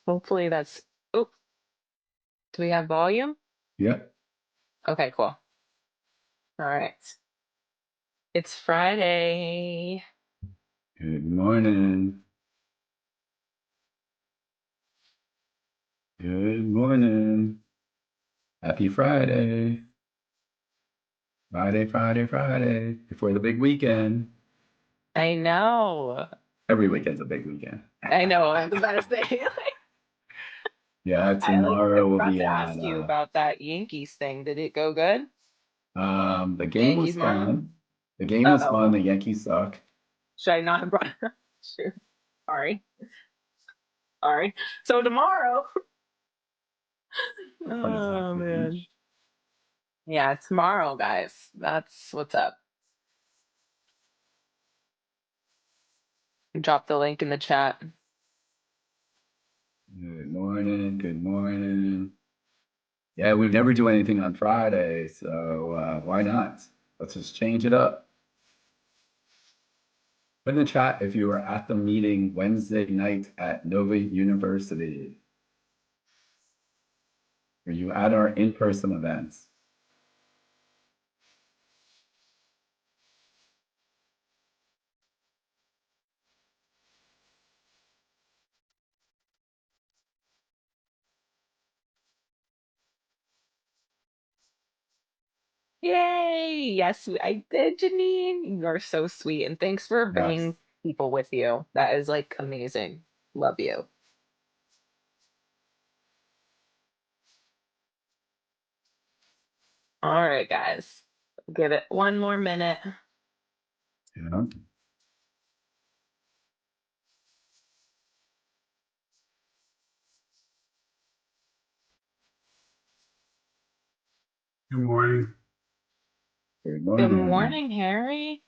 Hopefully that's. Oh, do we have volume? Yep. Okay, cool. All right. It's Friday. Good morning. Good morning. Happy Friday. Friday, Friday, Friday. Before the big weekend. I know. Every weekend's a big weekend. I know. I was about to say. Yeah, I tomorrow we'll forgot be to ask on. you about that Yankees thing. Did it go good? The game was Yankees won. fun. The game was Uh-oh. fun. The Yankees suck. Should I not have brought it up? Sure. Sorry. Sorry. So tomorrow. The fun is not Oh man. finished. Yeah, tomorrow, guys. That's what's up. Drop the link in the chat. Good morning. Good morning. Yeah, we never do anything on Friday, so why not? Let's just change it up. Put in the chat if you were at the meeting Wednesday night at Nova University. Were you at our in-person events? Yay! Yes, I did, Janine. You are so sweet. And thanks for Yes. bringing people with you. That is like amazing. Love you. All right, guys. Give it one more minute. Yeah. Good morning. Good Good morning. morning, Harry.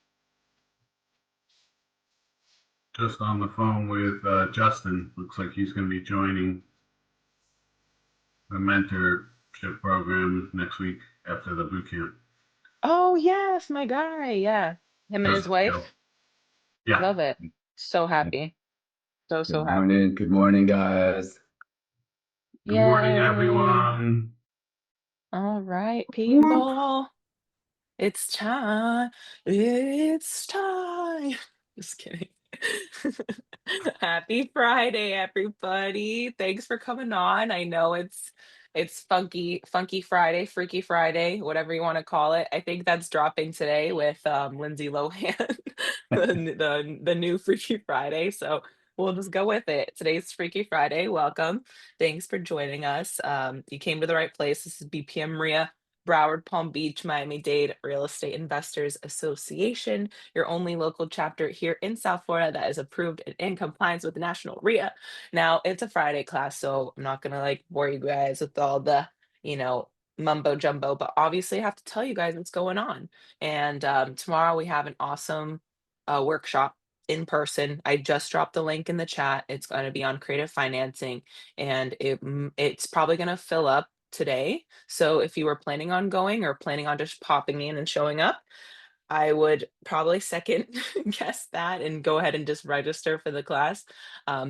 Just on the phone with Justin. Looks like he's going to be joining the mentorship program next week after the boot camp. Oh, yes, my guy. Yeah. Him and his Just, wife. yeah. Love it. So happy. So, Good so happy. morning. Good morning, guys. Good morning, Yay. everyone. All right, Whoop. people. It's time. It's time. Just kidding. Happy Friday, everybody. Thanks for coming on. I know it's funky Friday, Freaky Friday, whatever you want to call it. I think that's dropping today with Lindsay Lohan, the new Freaky Friday. So we'll just go with it. Today's Freaky Friday. Welcome. Thanks for joining us. You came to the right place. This is BPM REIA, Broward, Palm Beach, Miami-Dade Real Estate Investors Association, your only local chapter here in South Florida that is approved and in compliance with the National REIA. Now, it's a Friday class, so I'm not gonna like bore you guys with all the, you know, mumbo jumbo, but obviously I have to tell you guys what's going on. And tomorrow we have an awesome workshop in person. I just dropped the link in the chat. It's going to be on creative financing, and it's probably going to fill up today. So if you were planning on going or planning on just popping in and showing up, I would probably second guess that and go ahead and just register for the class,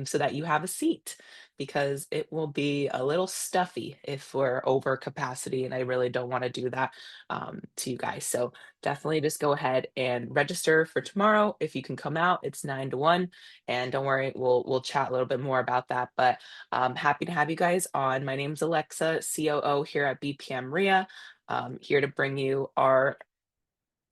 so that you have a seat, because it will be a little stuffy if we're over capacity, and I really don't want to do that to you guys. So definitely just go ahead and register for tomorrow. If you can come out, it's 9 to 1, and don't worry, we'll chat a little bit more about that. But happy to have you guys on. My name's Alexa, COO here at BPM REIA. Here to bring you our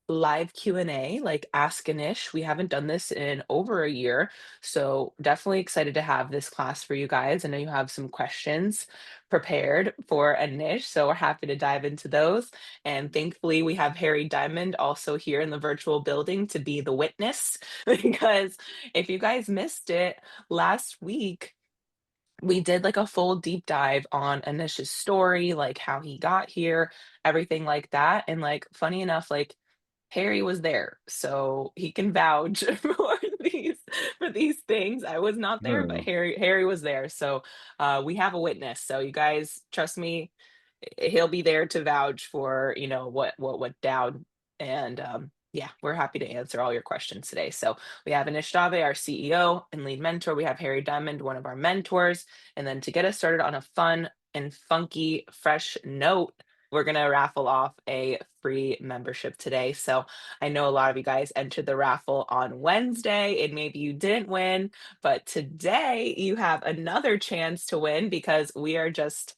live Q&A, like Ask Anish. We haven't done this in over a year, so definitely excited to have this class for you guys. I know you have some questions prepared for Anish, so we're happy to dive into those. And thankfully, we have Harry Diamond also here in the virtual building to be the witness, because if you guys missed it last week, we did like a full deep dive on Anish's story, like how he got here, everything like that. And like funny enough, like Harry was there, so he can vouch for these things. I was not there, but Oh, Harry was there. So we have a witness. So you guys trust me, he'll be there to vouch for what went down. And Yeah, we're happy to answer all your questions today. So we have Anish Dave, our CEO and lead mentor. We have Harry Diamond, one of our mentors. And then to get us started on a fun and funky, fresh note, we're going to raffle off a free membership today. So I know a lot of you guys entered the raffle on Wednesday and maybe you didn't win, but today you have another chance to win because we're just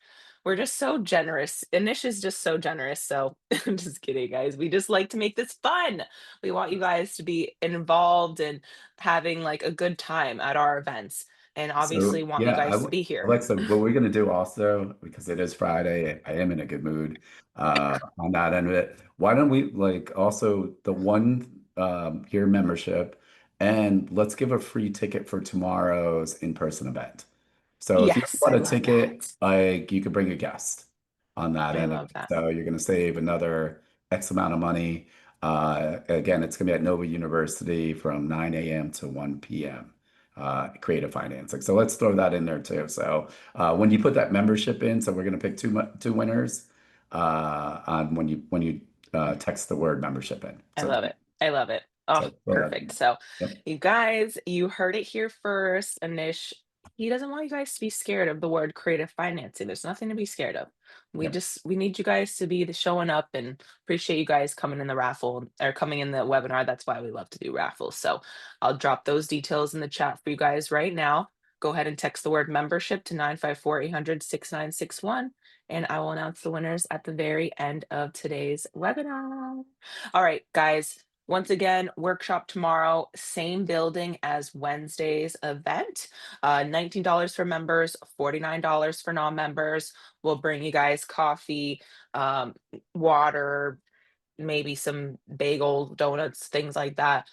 so generous. Anish is just so generous. So I'm just kidding, guys. We just like to make this fun. We want you guys to be involved and having like a good time at our events, and obviously So want you yeah, guys to be here. Alexa, what we're gonna do also, because it is Friday, I am in a good mood on that end of it. Why don't we like also the one year membership and let's give a free ticket for tomorrow's in-person event. So if you Yes, want I a love ticket, that. like you could bring a guest on that I end of love it. that. So you're gonna save another X amount of money. Again, it's gonna be at Nova University from 9 a.m. to 1 p.m. Creative financing. So let's throw that in there too. So when you put that membership in, so we're gonna pick two winners on when you text the word membership in. I So love it. I love it. Oh, throw that in perfect. there. So, Yep. you guys, you heard it here first. Anish, he doesn't want you guys to be scared of the word creative financing. There's nothing to be scared of. Yep. We need you guys to be the showing up and appreciate you guys coming in the raffle or coming in the webinar. That's why we love to do raffles. So, I'll drop those details in the chat for you guys right now. Go ahead and text the word membership to 954 800 6961, and I will announce the winners at the very end of today's webinar. All right, guys. Once again, workshop tomorrow, same building as Wednesday's event. $19 for members, $49 for non-members. We'll bring you guys coffee, water, maybe some bagel, donuts, things like that.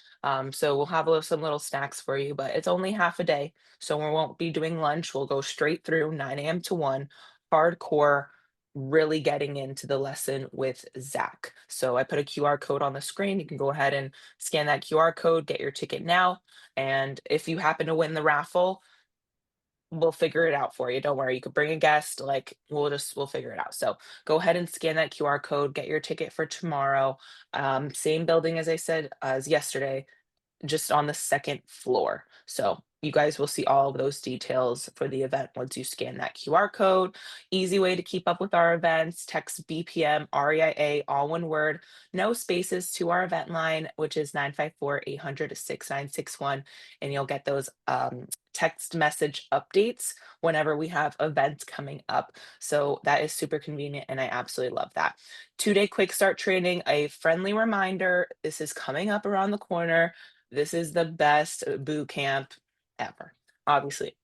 So we'll have some little snacks for you, but it's only half a day. So we won't be doing lunch. We'll go straight through 9 a.m. to 1, hardcore, really getting into the lesson with Zach. So I put a QR code on the screen. You can go ahead and scan that QR code, get your ticket now. And if you happen to win the raffle, we'll figure it out for you. Don't worry. You could bring a guest, like we'll figure it out. So go ahead and scan that QR code, get your ticket for tomorrow. Same building as I said as yesterday, just on the second floor. So you guys will see all of those details for the event once you scan that QR code. Easy way to keep up with our events, text BPM REIA, all one word, no spaces, to our event line, which is 954 800 6961. And you'll get those text message updates whenever we have events coming up. So that is super convenient and I absolutely love that. 2-day quick start training, a friendly reminder, this is coming up around the corner. This is the best boot camp ever. Obviously,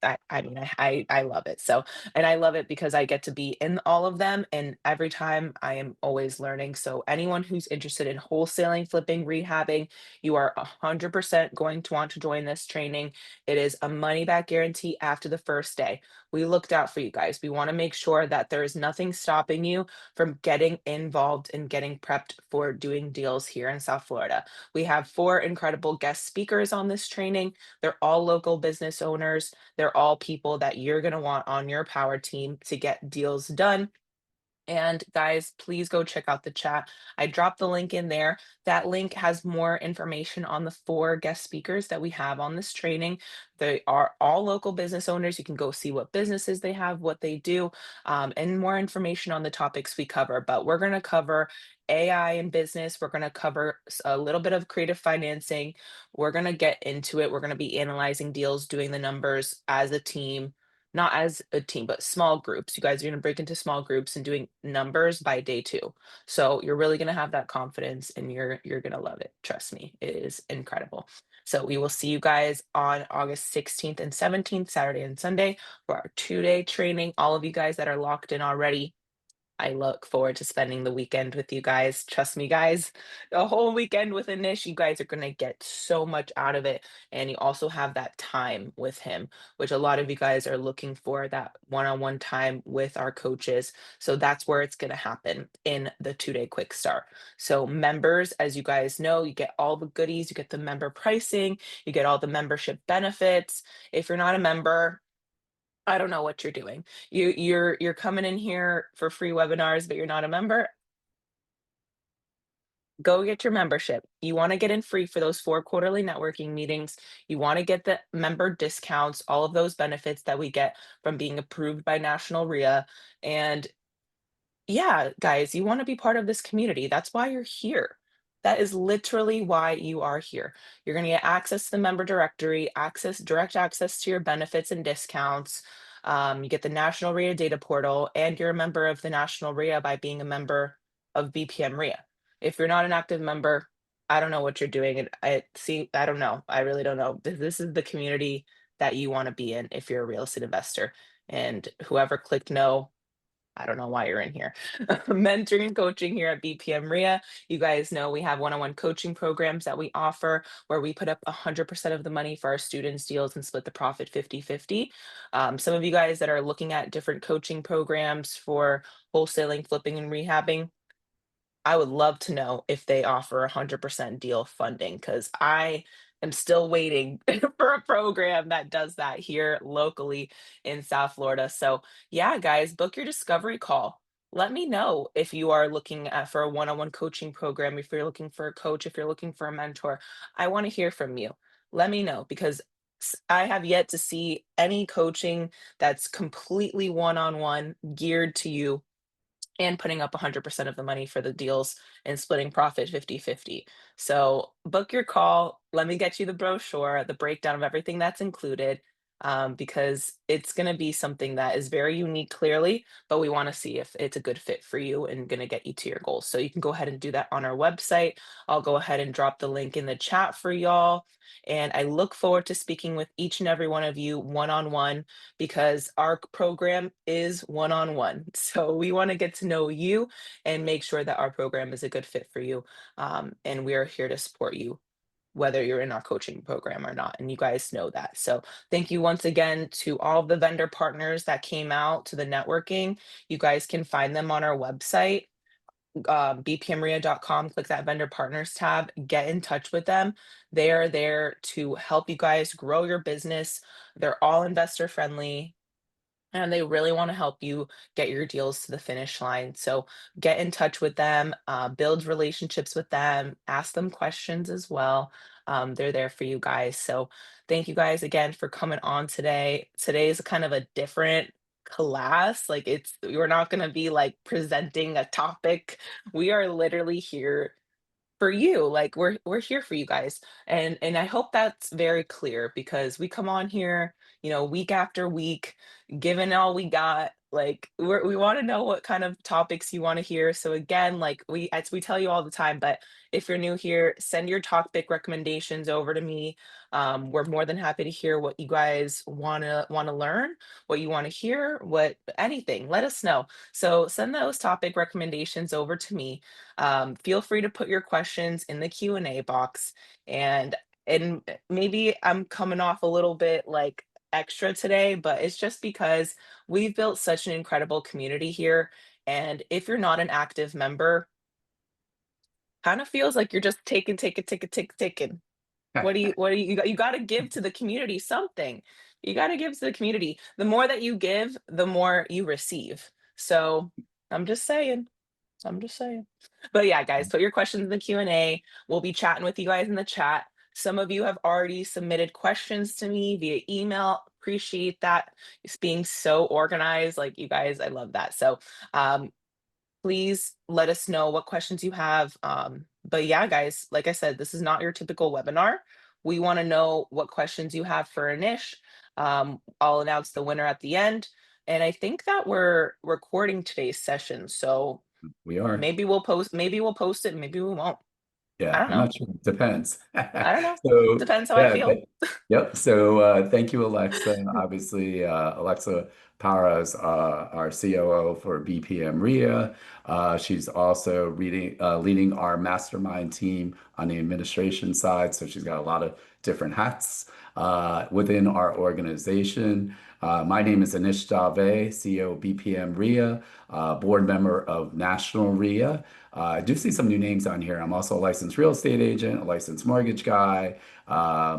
I mean, I love it. So, and I love it because I get to be in all of them, and every time I am always learning. So, anyone who's interested in wholesaling, flipping, rehabbing, you are 100% going to want to join this training. It is a money back guarantee after the first day. We looked out for you guys. We want to make sure that there is nothing stopping you from getting involved and getting prepped for doing deals here in South Florida. We have 4 incredible guest speakers on this training. They're all local business owners. They're all people that you're going to want on your power team to get deals done. And guys, please go check out the chat. I dropped the link in there. That link has more information on the 4 guest speakers that we have on this training. They are all local business owners. You can go see what businesses they have, what they do, and more information on the topics we cover. But we're going to cover AI in business. We're going to cover a little bit of creative financing. We're going to get into it. We're going to be analyzing deals, doing the numbers as a team, not as a team, but small groups. You guys are going to break into small groups and doing numbers by day 2. So you're really going to have that confidence and you're going to love it. Trust me, it is incredible. So we will see you guys on August 16th and 17th, Saturday and Sunday, for our 2-day training. All of you guys that are locked in already, I look forward to spending the weekend with you guys. Trust me, guys, the whole weekend with Anish, you guys are going to get so much out of it. And you also have that time with him, which a lot of you guys are looking for, that one-on-one time with our coaches. So that's where it's going to happen in the 2-day quick start. So members, as you guys know, you get all the goodies, you get the member pricing, you get all the membership benefits. If you're not a member, I don't know what you're doing. You're coming in here for free webinars, but you're not a member. Go get your membership. You want to get in free for those 4 quarterly networking meetings. You want to get the member discounts, all of those benefits that we get from being approved by National RIA. And yeah, guys, you want to be part of this community. That's why you're here. That is literally why you are here. You're going to get access to the member directory, direct access to your benefits and discounts. You get the National RIA data portal, and you're a member of the National RIA by being a member of BPM RIA. If you're not an active member, I don't know what you're doing. And I don't know. I really don't know. This is the community that you want to be in if you're a real estate investor. And whoever clicked no, I don't know why you're in here. Mentoring and coaching here at BPM RIA. You guys know we have one-on-one coaching programs that we offer where we put up 100% of the money for our students' deals and split the profit 50-50. Some of you guys that are looking at different coaching programs for wholesaling, flipping, and rehabbing, I would love to know if they offer 100% deal funding because I am still waiting for a program that does that here locally in South Florida. So, yeah, guys, book your discovery call. Let me know if you are looking at for a one-on-one coaching program, if you're looking for a coach, if you're looking for a mentor. I want to hear from you. Let me know because I have yet to see any coaching that's completely one-on-one geared to you and putting up 100% of the money for the deals and splitting profit 50-50. So book your call. Let me get you the brochure, the breakdown of everything that's included, because it's going to be something that is very unique, clearly, but we want to see if it's a good fit for you and going to get you to your goals. So you can go ahead and do that on our website. I'll go ahead and drop the link in the chat for y'all. And I look forward to speaking with each and every one of you one on one because our program is one on one. So we want to get to know you and make sure that our program is a good fit for you. And we are here to support you, whether you're in our coaching program or not. And you guys know that. So thank you once again to all of the vendor partners that came out to the networking. You guys can find them on our website, bpmrea.com, click that vendor partners tab, get in touch with them. They are there to help you guys grow your business. They're all investor friendly and they really want to help you get your deals to the finish line. So get in touch with them, build relationships with them, ask them questions as well. They're there for you guys. So thank you guys again for coming on today. Today is kind of a different class. Like we're not going to be like presenting a topic. We are literally here for you. Like we're here for you guys. And I hope that's very clear because we come on here, week after week, giving all we got. Like we want to know what kind of topics you want to hear. So again, like as we tell you all the time, but if you're new here, send your topic recommendations over to me. We're more than happy to hear what you guys wanna learn, what you want to hear, what anything. Let us know. So send those topic recommendations over to me. Feel free to put your questions in the Q&A box. And maybe I'm coming off a little bit like extra today, but it's just because we've built such an incredible community here. And if you're not an active member, kind of feels like you're just taking. You got to give to the community something. You got to give to the community. The more that you give, the more you receive. So I'm just saying. I'm just saying. But yeah, guys, put your questions in the Q&A. We'll be chatting with you guys in the chat. Some of you have already submitted questions to me via email. Appreciate that. It's being so organized. Like you guys, I love that. So please let us know what questions you have. But yeah, guys, like I said, this is not your typical webinar. We want to know what questions you have for ANISH. I'll announce the winner at the end. And I think that we're recording today's session. So We are. maybe we'll post it, maybe we won't. I Yeah, don't I'm know. not sure. Depends. I don't know. So Depends how I yeah, feel. yep. So thank you, Alexa. Obviously, Alexa Para's our COO for BPM REIA. She's also leading our mastermind team on the administration side. So she's got a lot of different hats within our organization. My name is Anish Dave, CEO of BPM REIA, board member of National REIA. I do see some new names on here. I'm also a licensed real estate agent, a licensed mortgage guy,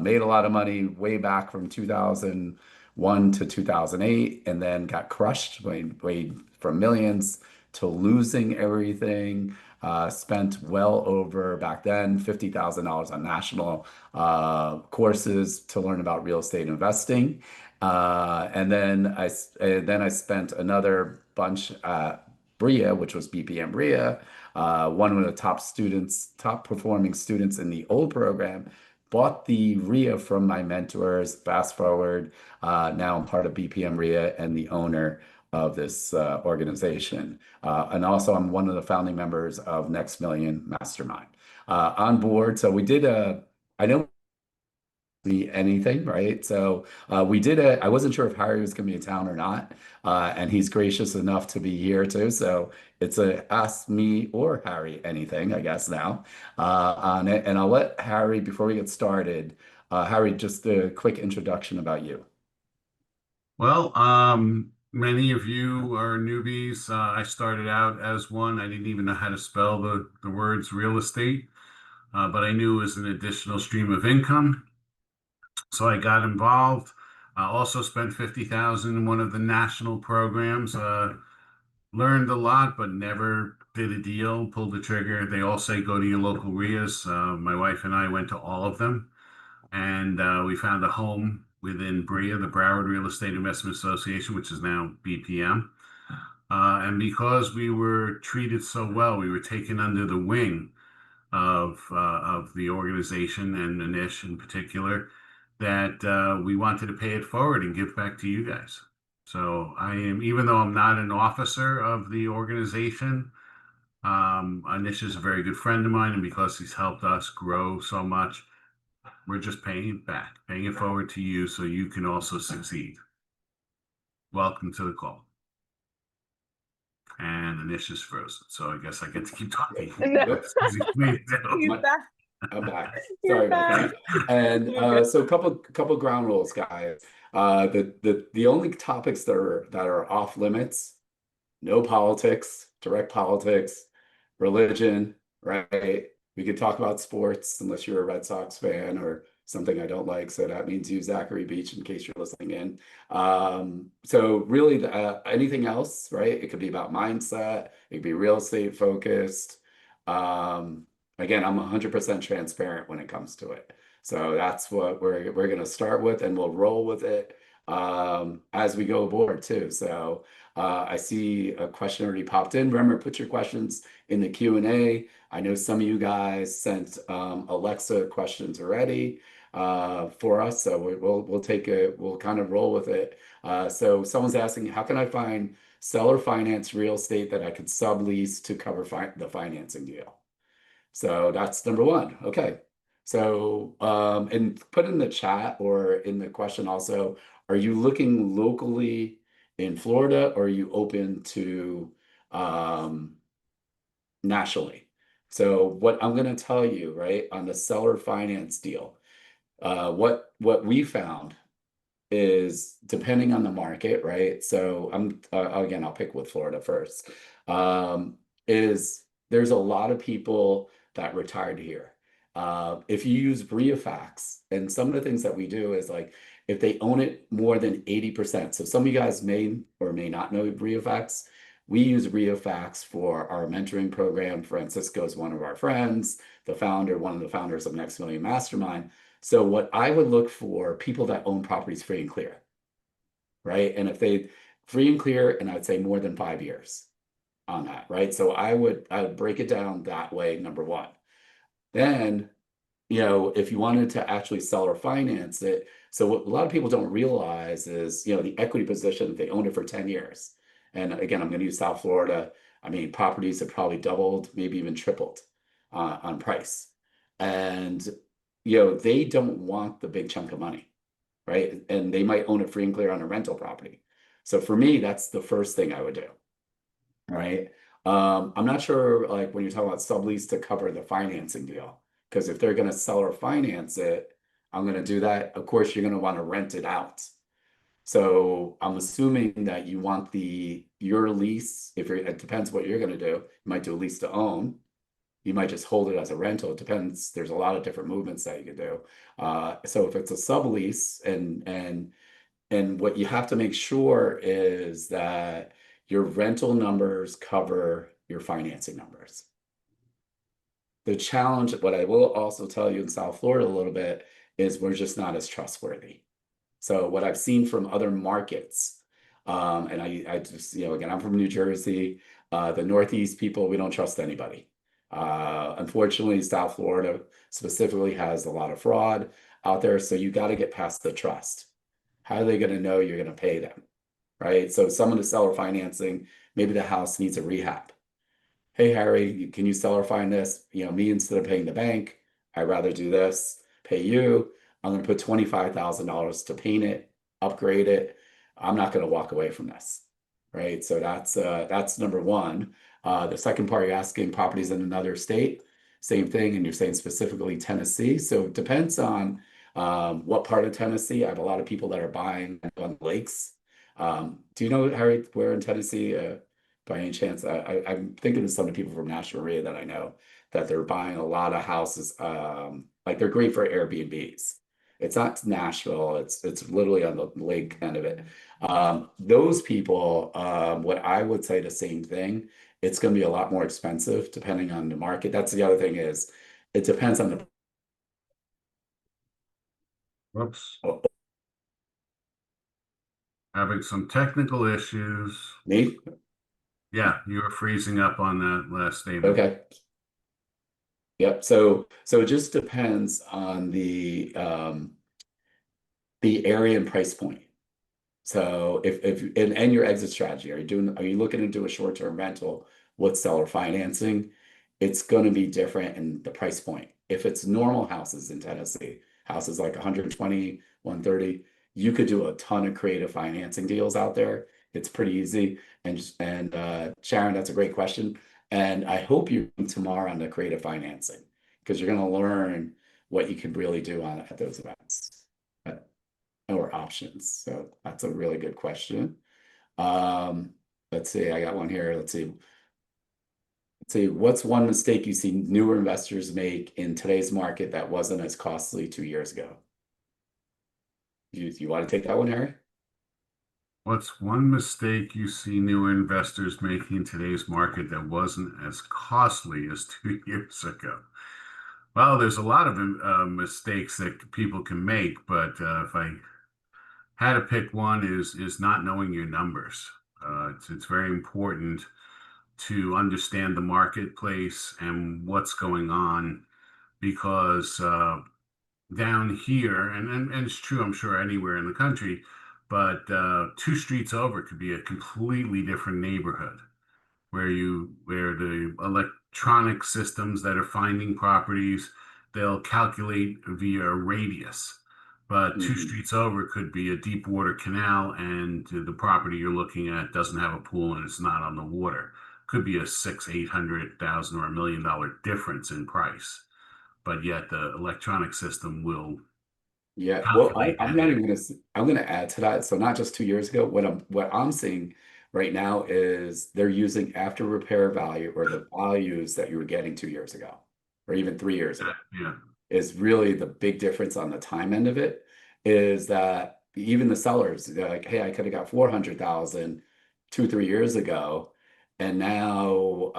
made a lot of money way back from 2001 to 2008, and then got crushed, went from millions to losing everything. Spent well over back then $50,000 on national courses to learn about real estate investing. And then I spent another bunch at BREIA, which was BPM REIA, one of the top performing students in the old program, bought the REIA from my mentors. Fast forward, now I'm part of BPM REIA and the owner of this organization. And also, I'm one of the founding members of Next Million Mastermind on board. So we did I know me anything, right? So we did it. I wasn't sure if Harry was going to be in town or not, and he's gracious enough to be here too. So it's a ask me or Harry anything, I guess now on it. And I'll let Harry before we get started. Harry, just a quick introduction about you. Well, many of you are newbies. I started out as one. I didn't even know how to spell the words real estate, but I knew it was an additional stream of income. So I got involved. I also spent 50,000 in one of the national programs. Learned a lot, but never did a deal, pulled the trigger. They all say go to your local RIAs. My wife and I went to all of them, and we found a home within BREIA, the Broward Real Estate Investment Association, which is now BPM. And because we were treated so well, we were taken under the wing of the organization and ANISH in particular, that we wanted to pay it forward and give back to you guys. So I am, even though I'm not an officer of the organization, Anish is a very good friend of mine, and because he's helped us grow so much, we're just paying it back, paying it forward to you so you can also succeed. Welcome to the call. And Anish is frozen, so I guess I get to keep talking. No. Whoops. He's back. I'm back. You're Sorry about back. that. And You're good. so couple ground rules, guys. The only topics that are off limits, no politics, direct politics, religion, right? We could talk about sports unless you're a Red Sox fan or something I don't like. So that means you, Zachary Beach, in case you're listening in. So really, anything else, right? It could be about mindset. It could be real estate focused. Again, I'm 100% transparent when it comes to it. So that's what we're going to start with, and we'll roll with it as we go aboard too. So I see a question already popped in. Remember, put your questions in the Q&A. I know some of you guys sent Alexa questions already for us, so we'll take it. We'll kind of roll with it. So someone's asking, how can I find seller finance real estate that I could sublease to cover the financing deal? So that's number one. Okay. So, and put in the chat or in the question also, are you looking locally in Florida, or are you open to nationally? So what I'm going to tell you, right, on the seller finance deal, what we found is depending on the market, right? So again, I'll pick with Florida first. Is there's a lot of people that retired here. If you use BRIAFAX, and some of the things that we do is like if they own it more than 80%. So some of you guys may or may not know BRIAFAX. We use BRIAFAX for our mentoring program. Francisco is one of our friends, one of the founders of Next Million Mastermind. So what I would look for, people that own properties free and clear, right? And if they free and clear, and I'd say more than 5 years on that, right? So I would break it down that way, number one. Then, if you wanted to actually sell or finance it, so what a lot of people don't realize is, the equity position, they owned it for 10 years. And again, I'm going to use South Florida. I mean, properties have probably doubled, maybe even tripled on price. And they don't want the big chunk of money, right? And they might own it free and clear on a rental property. So for me, that's the first thing I would do, right? I'm not sure, like when you're talking about sublease to cover the financing deal, because if they're going to sell or finance it, I'm going to do that. Of course, you're going to want to rent it out. So I'm assuming that you want your lease. It depends what you're going to do. You might do a lease to own. You might just hold it as a rental. It depends. There's a lot of different movements that you can do. So if it's a sublease, and what you have to make sure is that your rental numbers cover your financing numbers. The challenge, what I will also tell you in South Florida a little bit, is we're just not as trustworthy. So what I've seen from other markets, and I just, again, I'm from New Jersey, the Northeast people, we don't trust anybody. Unfortunately, South Florida specifically has a lot of fraud out there, so you got to get past the trust. How are they going to know you're going to pay them, right? So some of the seller financing, maybe the house needs a rehab. Hey, Harry, can you seller find this? Me, instead of paying the bank, I'd rather do this, pay you. I'm going to put $25,000 to paint it, upgrade it. I'm not going to walk away from this, right? So that's number one. The second part, you're asking properties in another state, same thing, and you're saying specifically Tennessee. So it depends on what part of Tennessee. I have a lot of people that are buying on lakes. Do you know, Harry, where in Tennessee? By any chance, I'm thinking of some of the people from BPM REIA that I know that they're buying a lot of houses. Like they're great for Airbnbs. It's not Nashville. It's literally on the lake end of it. Those people, what I would say the same thing. It's going to be a lot more expensive depending on the market. That's the other thing is, it depends on the. Whoops. Oh, Having some technical issues. me? Yeah, you were freezing up on that last statement. Okay. Yep. So it just depends on the area and price point. So if and your exit strategy, are you looking to do a short-term rental with seller financing? It's going to be different in the price point. If it's normal houses in Tennessee, houses like 120, 130, you could do a ton of creative financing deals out there. It's pretty easy. And Sharon, that's a great question. And I hope you come tomorrow on the creative financing because you're going to learn what you can really do at those events or options. So that's a really good question. Um, let's see, I got one here. Let's see. What's one mistake you see newer investors make in today's market that wasn't as costly 2 years ago? You want to take that one, Harry? What's one mistake you see newer investors making in today's market that wasn't as costly as 2 years ago? Well, there's a lot of mistakes that people can make, but if I had to pick one, is not knowing your numbers. It's very important to understand the marketplace and what's going on because down here, and it's true, I'm sure, anywhere in the country, but two streets over could be a completely different neighborhood where the electronic systems that are finding properties, they'll calculate via a radius. But two Mhm. streets over could be a deep water canal, and the property you're looking at doesn't have a pool and it's not on the water. Could be a 800,000 or $1 million difference in price, but yet the electronic system will Yeah, well, calculate I'm that not in. even I'm gonna add to that. So not just 2 years ago, what I'm seeing right now is they're using after repair value or the values that you were getting 2 years ago, or even 3 years ago. Yeah. Is really the big difference on the time end of it is that even the sellers, they're like, hey, I could have got 400,000 2, 3 years ago, and now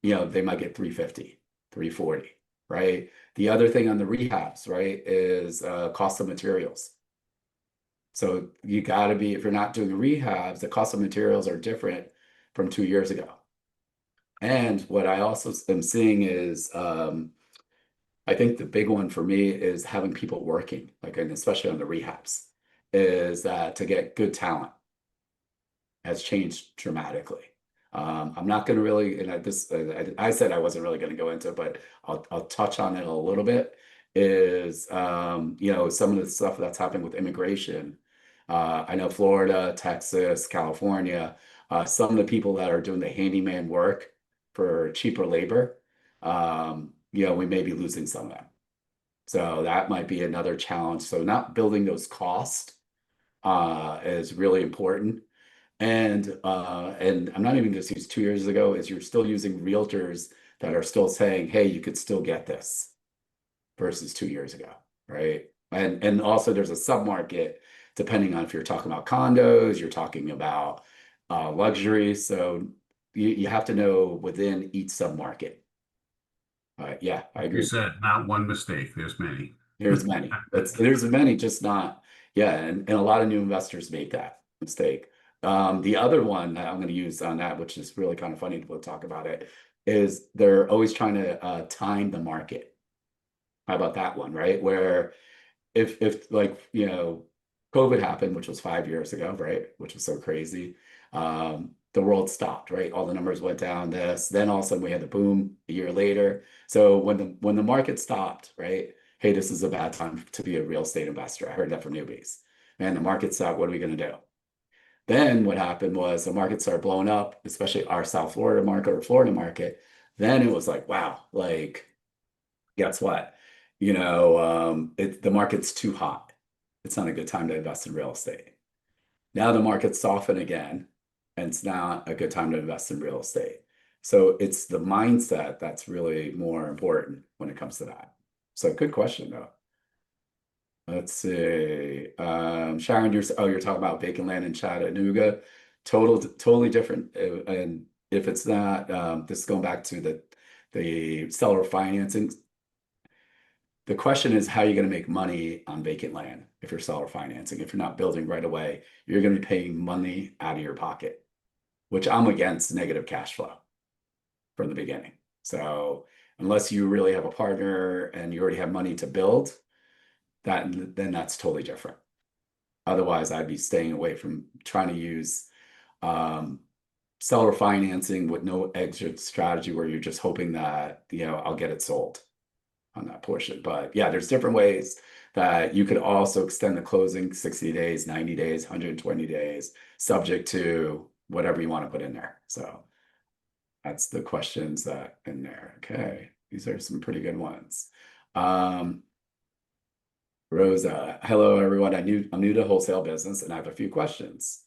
they might get 350, 340, right? The other thing on the rehabs, right, is cost of materials. So you got to be, if you're not doing rehabs, the cost of materials are different from 2 years ago. And what I also am seeing is I think the big one for me is having people working, like, and especially on the rehabs, is that to get good talent has changed dramatically. I'm not going to really, and I said I wasn't really going to go into it, but I'll touch on it a little bit. Is some of the stuff that's happening with immigration. I know Florida, Texas, California, some of the people that are doing the handyman work for cheaper labor, we may be losing some of them. So that might be another challenge. So not building those costs is really important. And I'm not even just use 2 years ago, is you're still using realtors that are still saying, hey, you could still get this versus 2 years ago, right? And also there's a submarket depending on if you're talking about condos, you're talking about luxury. So you have to know within each submarket. Yeah, I Like agree you with you. said, not one mistake. There's many. There's many. There's many, just not. Yeah, and a lot of new investors make that mistake. The other one that I'm going to use on that, which is really kind of funny to talk about it, is they're always trying to time the market. How about that one, right? Where if like COVID happened, which was 5 years ago, right? Which was so crazy. The world stopped, right? All the numbers went down. Then all of a sudden we had the boom a year later. So when the market stopped, right? Hey, this is a bad time to be a real estate investor. I heard that from newbies. Man, the market stopped. What are we going to do? Then what happened was the market started blowing up, especially our South Florida market or Florida market. Then it was like, wow, like guess what? The market's too hot. It's not a good time to invest in real estate. Now the market's softened again, and it's not a good time to invest in real estate. So it's the mindset that's really more important when it comes to that. So good question though. Let's see. Sharon, you're talking about vacant land in Chattanooga. Totally different. And if it's not, this is going back to the seller financing. The question is how you're going to make money on vacant land if you're seller financing. If you're not building right away, you're going to be paying money out of your pocket, which I'm against negative cash flow from the beginning. So unless you really have a partner and you already have money to build, then that's totally different. Otherwise, I'd be staying away from trying to use um, seller financing with no exit strategy where you're just hoping that, I'll get it sold on that portion. But yeah, there's different ways that you could also extend the closing 60 days, 90 days, 120 days, subject to whatever you want to put in there. So that's the questions that in there. Okay. These are some pretty good ones. Rosa, hello everyone. I'm new to wholesale business and I have a few questions.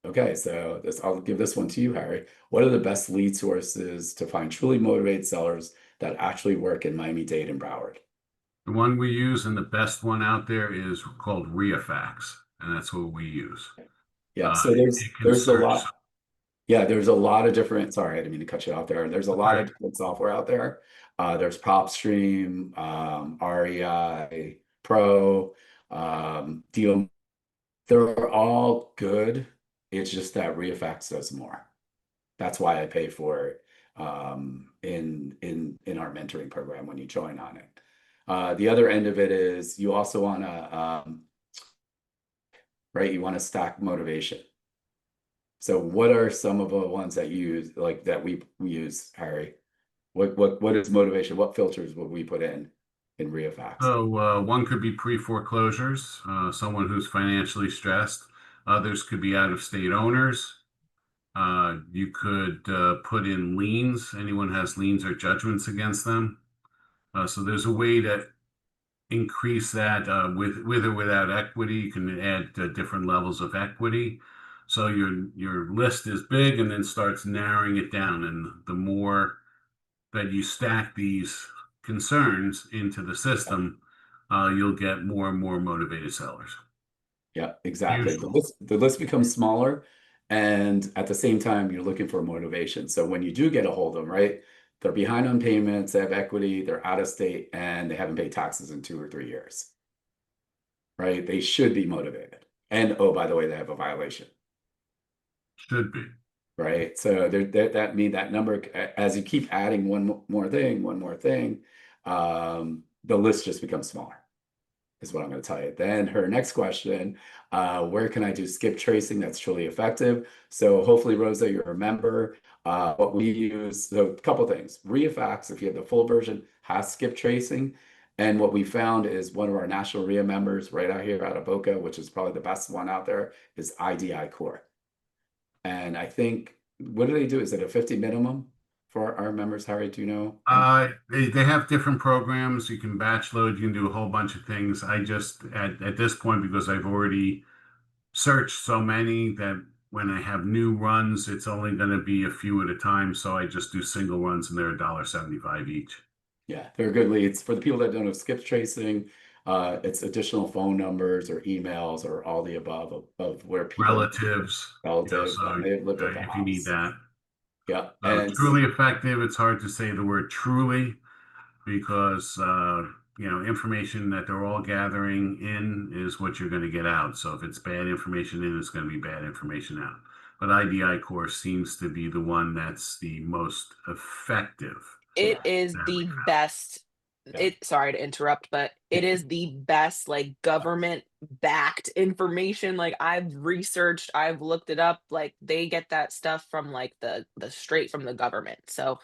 Okay, so I'll give this one to you, Harry. What are the best lead sources to find truly motivated sellers that actually work in Miami-Dade and Broward? The one we use and the best one out there is called REIA, and that's what we use. Yeah, so It can there's a search. lot. Yeah, there's a lot of different. Sorry, I didn't mean to cut you off there. There's a lot of Okay. different software out there. There's PropStream, REI Pro, Deal. They're all good. It's just that REIFax does more. That's why I pay for it in our mentoring program when you join on it. The other end of it is you also want to right. You want to stack motivation. So what are some of the ones that you use like that we use, Harry? What is motivation? What filters would we put in REIFax? So one could be pre-foreclosures, someone who's financially stressed. Others could be out-of-state owners. You could put in liens. Anyone has liens or judgments against them. So there's a way to increase that with or without equity. You can add different levels of equity. So your list is big and then starts narrowing it down. And the more that you stack these concerns into the system, you'll get more and more motivated sellers. Yeah, exactly. The Usually. list becomes smaller, and at the same time, you're looking for motivation. So when you do get a hold of them, right, they're behind on payments, they have equity, they're out of state, and they haven't paid taxes in 2 or 3 years, right? They should be motivated. And oh, by the way, they have a violation, Should be. right? So that number, as you keep adding one more thing, the list just becomes smaller. Is what I'm going to tell you. Then her next question, where can I do skip tracing that's truly effective? So hopefully, Rosa, you remember what we use. So a couple things. REIFax, if you have the full version, has skip tracing. And what we found is one of our national REIA members right out here out of Boca, which is probably the best one out there, is IDI Core. And I think, what do they do? Is it a 50 minimum for our members? Harry, do you know? They have different programs. You can batch load. You can do a whole bunch of things. I just at this point, because I've already searched so many, that when I have new runs, it's only going to be a few at a time. So I just do single runs, and they're $1.75 each. Yeah, they're good leads. For the people that don't have skip tracing, it's additional phone numbers or emails or all the above of where people Relatives, relatives that so may have lived at the if you need house. that. Yeah, So and truly effective. It's hard to say the word truly. because information that they're all gathering in is what you're going to get out. So if it's bad information in, it's going to be bad information out. But IDI core seems to be the one that's the most effective. It is the best. Yeah. It Sorry to interrupt, but it is the best, like, government-backed information. Like, I've researched, I've looked it up, like, they get that stuff from, like, the straight from the government. So,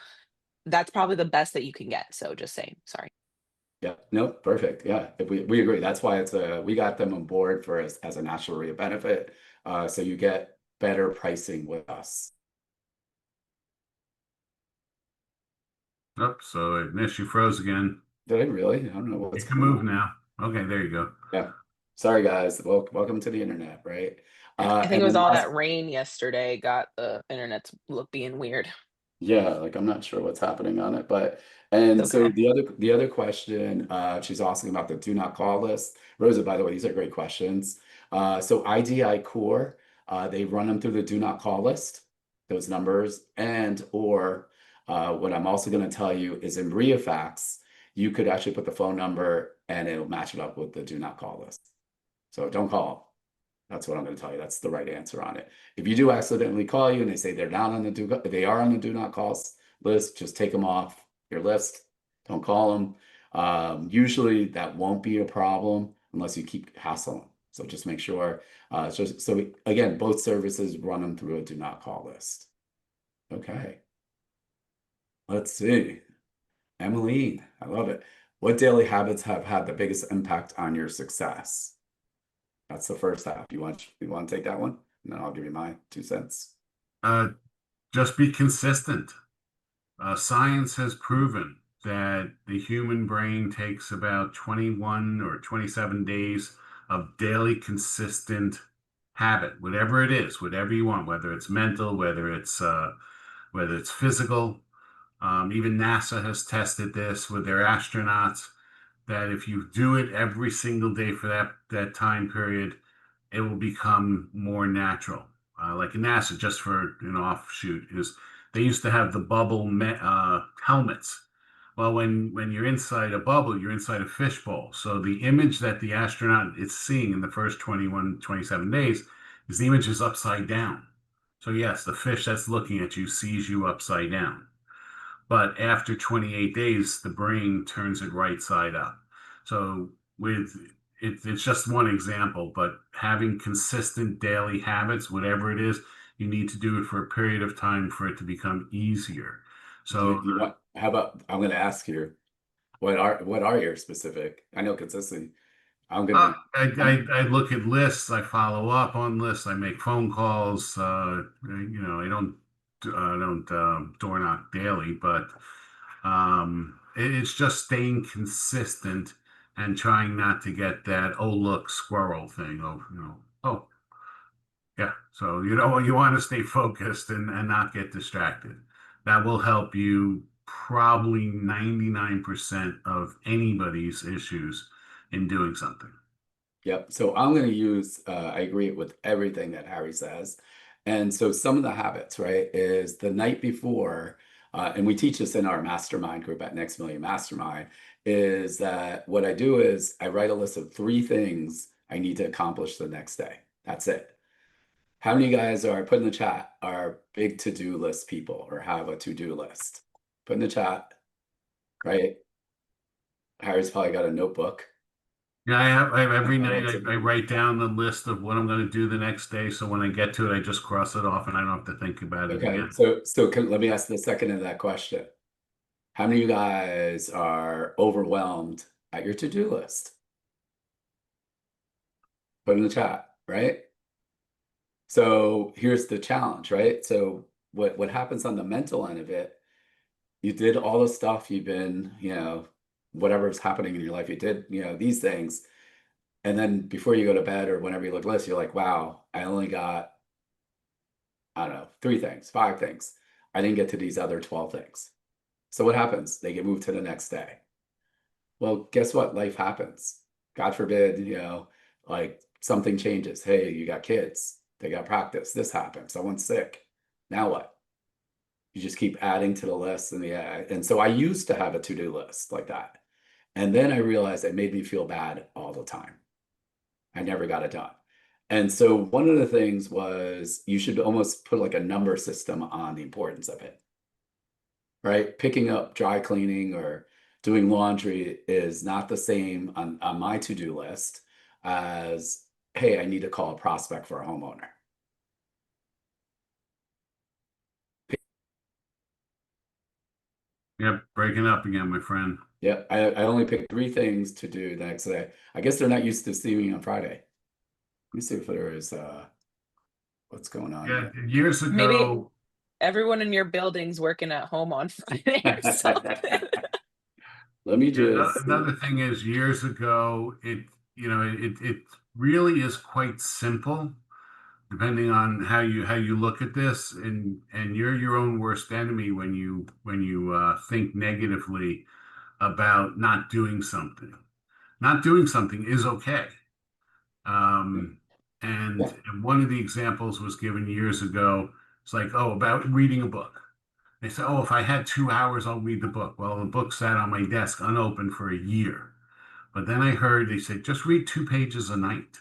that's probably the best that you can get. So, just saying, sorry. Yeah, no, perfect. Yeah, if we agree. That's why we got them on board for as a national REIA benefit. So you get better pricing with us. Oh, so Nish, you froze again. Did I really? I don't know You what's can going move on. now. Okay, there you go. Yeah. Sorry, guys. Welcome to the internet, right? I think it And was then all last, that rain yesterday got the internet to look being weird. yeah, like I'm not sure what's happening on it, but It's and so okay. the other question, she's asking about the do not call list. Rosa, by the way, these are great questions. So IDI core, they run them through the do not call list, those numbers, and or what I'm also going to tell you is in REIFax, you could actually put the phone number and it'll match it up with the do not call list. So don't call. That's what I'm going to tell you. That's the right answer on it. If you do accidentally call you and they say they're down on the they are on the do not calls list, just take them off your list. Don't call them. Usually that won't be a problem unless you keep hassling them. So just make sure. Again, both services run them through a do not call list. Okay. Let's see. Emmeline, I love it. What daily habits have had the biggest impact on your success? That's the first half. You want to take that one? And then I'll give you my 2 cents. Uh, just be consistent. Science has proven that the human brain takes about 21 or 27 days of daily consistent habit, whatever it is, whatever you want, whether it's mental, whether it's physical. Even NASA has tested this with their astronauts, that if you do it every single day for that time period, it will become more natural. Like in NASA, just for an offshoot, is they used to have the bubble helmets. Well, when you're inside a bubble, you're inside a fishbowl. So the image that the astronaut is seeing in the first 21, 27 days is the image is upside down. So yes, the fish that's looking at you sees you upside down. But after 28 days, the brain turns it right side up. So it's just one example, but having consistent daily habits, whatever it is, you need to do it for a period of time for it to become easier. Do So you want, how about, I'm going to ask you, what are your specific? I know consistently. I'm going to, I look at lists, I follow up on lists, I make phone calls. I don't door knock daily, but it's just staying consistent and trying not to get that oh look squirrel thing. Oh yeah. So you want to stay focused and not get distracted. That will help you probably 99% of anybody's issues in doing something. yep. So I'm going to use, I agree with everything that Harry says. And so some of the habits, right, is the night before, and we teach this in our mastermind group at Next Million Mastermind, is that what I do is I write a list of 3 things I need to accomplish the next day. That's it. How many guys are put in the chat are big to-do list people or have a to-do list? Put in the chat, right? Harry's probably got a notebook. Yeah, I have every I night like to. I write down the list of what I'm going to do the next day. So when I get to it, I just cross it off and I don't have to think about it Okay, again. let me ask the second of that question. How many of you guys are overwhelmed at your to-do list? Put in the chat, right? So here's the challenge, right? So what happens on the mental end of it, you did all the stuff you've been, whatever's happening in your life, you did, these things. And then before you go to bed or whenever you look at the list, you're like, wow, I only got, I don't know, 3 things, 5 things. I didn't get to these other 12 things. So what happens? They get moved to the next day. Well, guess what? Life happens. God forbid, like something changes. Hey, you got kids. They got practice. This happens. Someone's sick. Now what? You just keep adding to the list and so I used to have a to-do list like that. And then I realized it made me feel bad all the time. I never got it done. And so one of the things was you should almost put like a number system on the importance of it, right? Picking up dry cleaning or doing laundry is not the same on my to-do list as, hey, I need to call a prospect for a homeowner. Yep, breaking up again, my friend. Yeah, I only picked 3 things to do the next day. I guess they're not used to seeing me on Friday. Let me see if there is, what's going on Yeah, here. years Maybe ago. everyone in your building's working at home on Friday or something. Let me Yeah, just see. another thing is years ago, it really is quite simple, depending on how you look at this, and you're your own worst enemy when you think negatively about not doing something. Not doing something is okay. Um, Yeah, and one of the examples was given years ago. It's like, oh, about reading a book. They said, oh, if I had 2 hours, I'll read the book. Well, the book sat on my desk unopened for a year. But then I heard they said, just read 2 pages a night.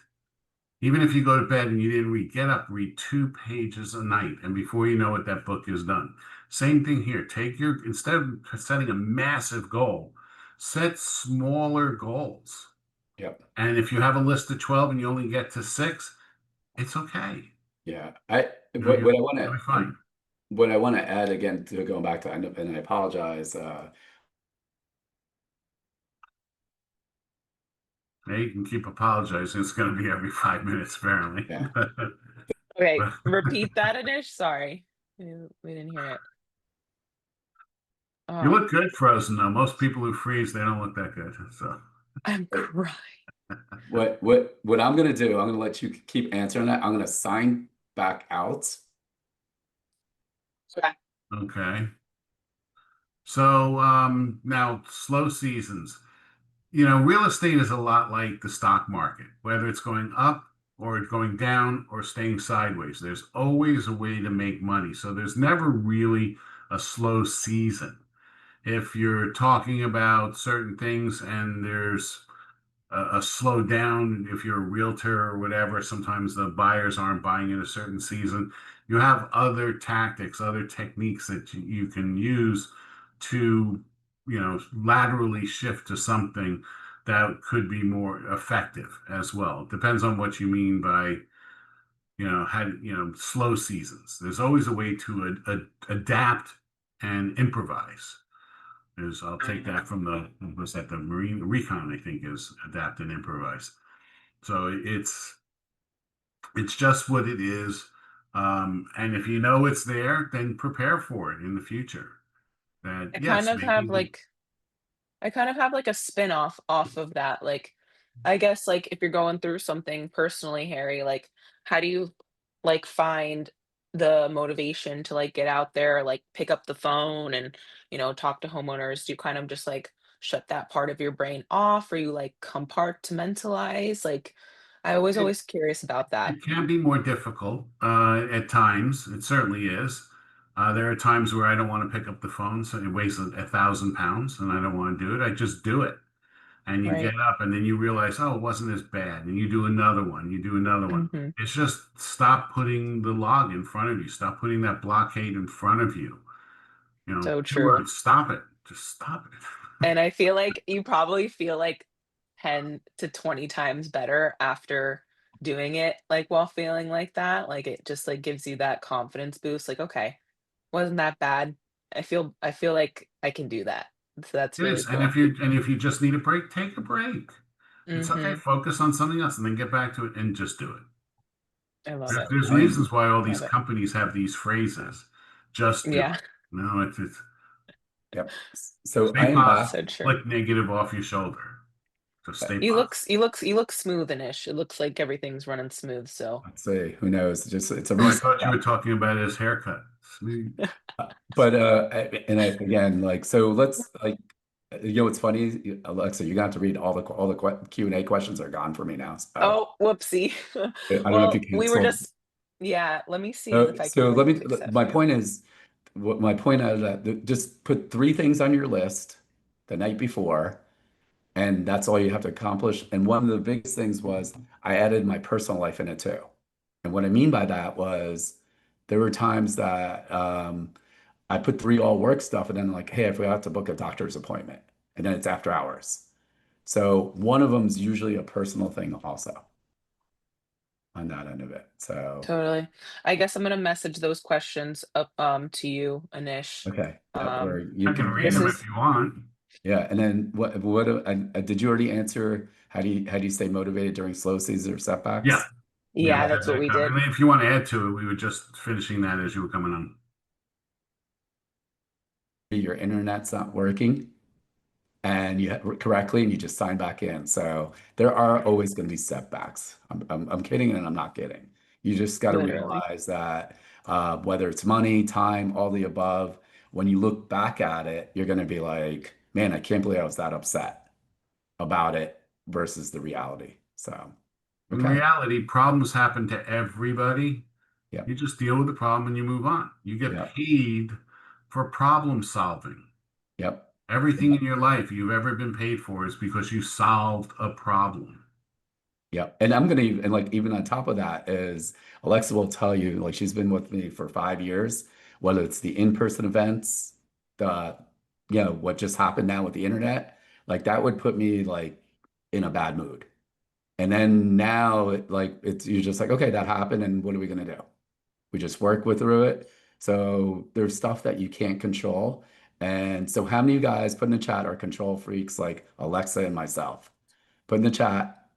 Even if you go to bed and you didn't read, get up, read 2 pages a night. And before you know it, that book is done. Same thing here. Instead of setting a massive goal, set smaller goals. yep. And if you have a list of 12 and you only get to 6, it's okay. Yeah. You know, What I want you'll to be fine. what I want to add again to going back to and I apologize. Now you can keep apologizing. It's going to be every 5 minutes, apparently. Yeah. Okay, repeat that, Anish. Sorry, we didn't hear it. You Oh, look good frozen, though. Most people who freeze, they don't look that good. So, I'm Right. crying. What I'm gonna do, I'm gonna let you keep answering that. I'm gonna sign back out. Okay. okay. So, now slow seasons. Real estate is a lot like the stock market, whether it's going up or it's going down or staying sideways. There's always a way to make money. So there's never really a slow season. If you're talking about certain things and there's a slowdown, if you're a realtor or whatever, sometimes the buyers aren't buying in a certain season. You have other tactics, other techniques that you can use to, laterally shift to something that could be more effective as well. It depends on what you mean by, slow seasons. There's always a way to adapt and improvise. I'll take that from was that the Marine Recon, I think, is adapt and improvise. So it's just what it is. And if you know it's there, then prepare for it in the future. That I kind yes, of have maybe like I kind of have like a spin-off off of that. Like, I guess like if you're going through something personally, Harry, like how do you like find the motivation to like get out there, like pick up the phone and, talk to homeowners? Do you kind of just like shut that part of your brain off or you like compartmentalize? Like I was it, always curious about that. it can be more difficult at times. It certainly is. There are times where I don't want to pick up the phone, so it weighs 1,000 pounds, and I don't want to do it. I just do it. And you get Right. up and then you realize, oh, it wasn't as bad. And you do another one, you do another one. Hmm. It's just stop putting the log in front of you, stop putting that blockade in front of you. So 2 words, true. stop it, just stop it. And I feel like you probably feel like 10 to 20 times better after doing it, like, while feeling like that, like, it just, like, gives you that confidence boost, like, "Okay, wasn't that bad. I feel like I can do that." So that's It really is. And cool. if you just need a break, take a break. It's okay. Mhm. Focus on something else and then get back to it and just do it. I love There's, it. there's I am reasons why all these Love it. companies have these phrases. Just do Yeah, it. No, it's yep. So I stay am back. positive, so true. flick negative off your shoulder. So stay You positive. looks you looks you look smooth-ish. It looks like everything's running smooth, so Let's see. Who knows? Just it's a Oh, I reset. thought you were talking about his haircut. Smooth. But again, like, so let's like, what's funny, Alexa, you're gonna have to read all the Q&A questions are gone for me now. So Oh, whoopsie. I don't know if you Well, we were cancel. just yeah, let me see if I can, So like, let me. fix that My for you. point is, what my point out of that, just put three things on your list the night before, and that's all you have to accomplish. And one of the biggest things was I added my personal life in it too. And what I mean by that was there were times that I put three all work stuff, and then like, hey, I forgot to book a doctor's appointment, and then it's after hours. So one of them is usually a personal thing also on that end of it. So Totally. I guess I'm gonna message those questions up to you, Anish. okay, yep, or Um, you I can can read this them forward. if is you want. Yeah, and then what did you already answer? How do you stay motivated during slow seasons or Yeah, setbacks? yeah, I yeah, had that's what that we covered. did. And if you want to add to it, we were just finishing that as you were coming on. Your internet's not working and you correctly and you just sign back in. So there are always going to be setbacks. I'm kidding and I'm not kidding. You just got to Literally. realize that whether it's money, time, all the above, when you look back at it, you're going to be like, man, I can't believe I was that upset about it versus the reality. So, In okay. reality, problems happen to everybody. You Yep. just deal with the problem and you move on. You get Yep. paid for problem solving. Yep. Everything in your life you've ever been paid for is because you solved a problem. Yep. And I'm gonna and like even on top of that is Alexa will tell you, like she's been with me for 5 years, whether it's the in-person events, the what just happened now with the internet, like that would put me like in a bad mood. And then now it's you're just like, okay, that happened, and what are we gonna do? We just work with through it. So there's stuff that you can't control. And so how many of you guys put in the chat are control freaks like Alexa and myself? Put in the chat.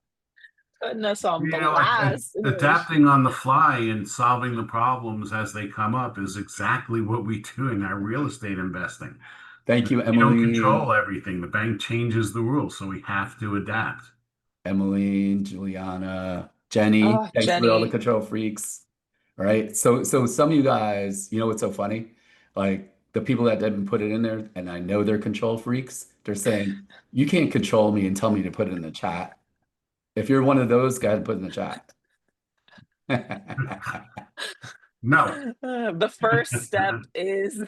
Putting us on You know, blast, Anish. adapting on the fly and solving the problems as they come up is exactly what we do in our real estate investing. Thank you, We don't Emily. control everything. The bank changes the rules, so we have to adapt. Emily, Juliana, Jenny. Oh, Thanks for all the Jenny. control freaks. All right. So some of you guys, you know what's so funny? Like the people that didn't put it in there, and I know they're control freaks, they're saying, you can't control me and tell me to put it in the chat. If you're one of those, go ahead and put it in the chat. No, The first step is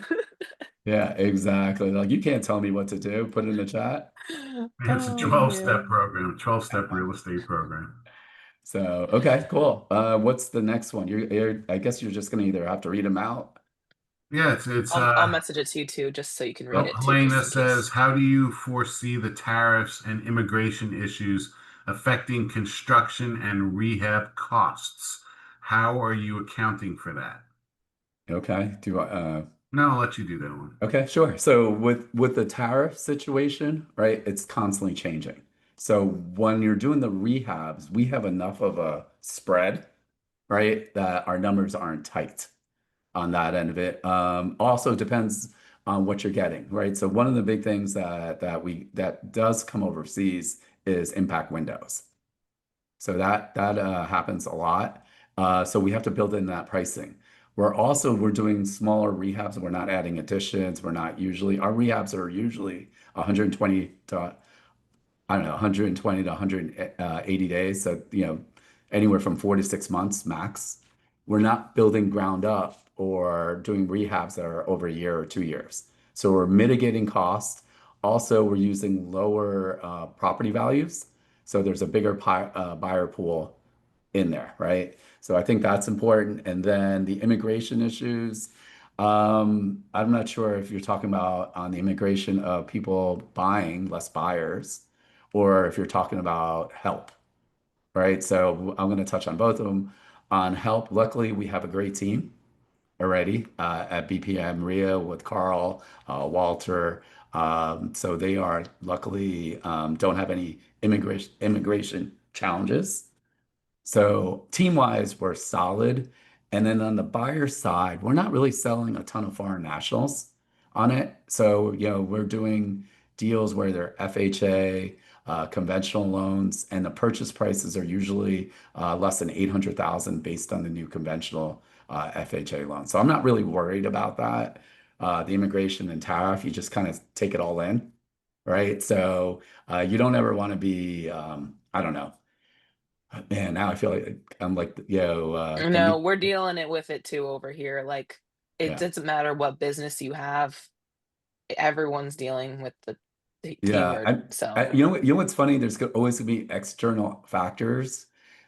Yeah, exactly. Like you can't tell me what to do. Put it in the chat. it's a oh 12-step man. program, 12-step real estate program. So, okay, cool. What's the next one? I guess you're just gonna either have to read them out. Yeah, it's I'll message it to you too, just so you can read Yep. it too, Helena just in says, case. how do you foresee the tariffs and immigration issues affecting construction and rehab costs? How are you accounting for that? Okay. No, I'll let you do that one. Okay, sure. So with the tariff situation, right, it's constantly changing. So when you're doing the rehabs, we have enough of a spread, right, that our numbers aren't tight on that end of it. Also depends on what you're getting, right? So one of the big things that does come overseas is impact windows. So that happens a lot. So we have to build in that pricing. We're doing smaller rehabs. We're not adding additions. Our rehabs are usually 120 to I don't know 120 to 180 days. So anywhere from 4 to 6 months max. We're not building ground up or doing rehabs that are over a year or 2 years. So we're mitigating costs. Also, we're using lower property values. So there's a bigger buyer pool in there, right? So I think that's important. And then the immigration issues, I'm not sure if you're talking about on the immigration of people buying, less buyers, or if you're talking about help, right? So I'm going to touch on both of them. On help, luckily, we have a great team already at BPM REIA with Carl, Walter. So they are luckily don't have any immigration challenges. So team-wise, we're solid. And then on the buyer side, we're not really selling a ton of foreign nationals on it. So, we're doing deals where they're FHA, conventional loans, and the purchase prices are usually less than 800,000 based on the new conventional FHA loan. So I'm not really worried about that. The immigration and tariff, you just kind of take it all in, right? So you don't ever want to be, I don't know. Man, now I feel like I'm like, No, we're dealing it with it too over here. Like it Yeah. doesn't matter what business you have, everyone's dealing with the T Yeah, word. So you know what's funny? There's always gonna be external factors,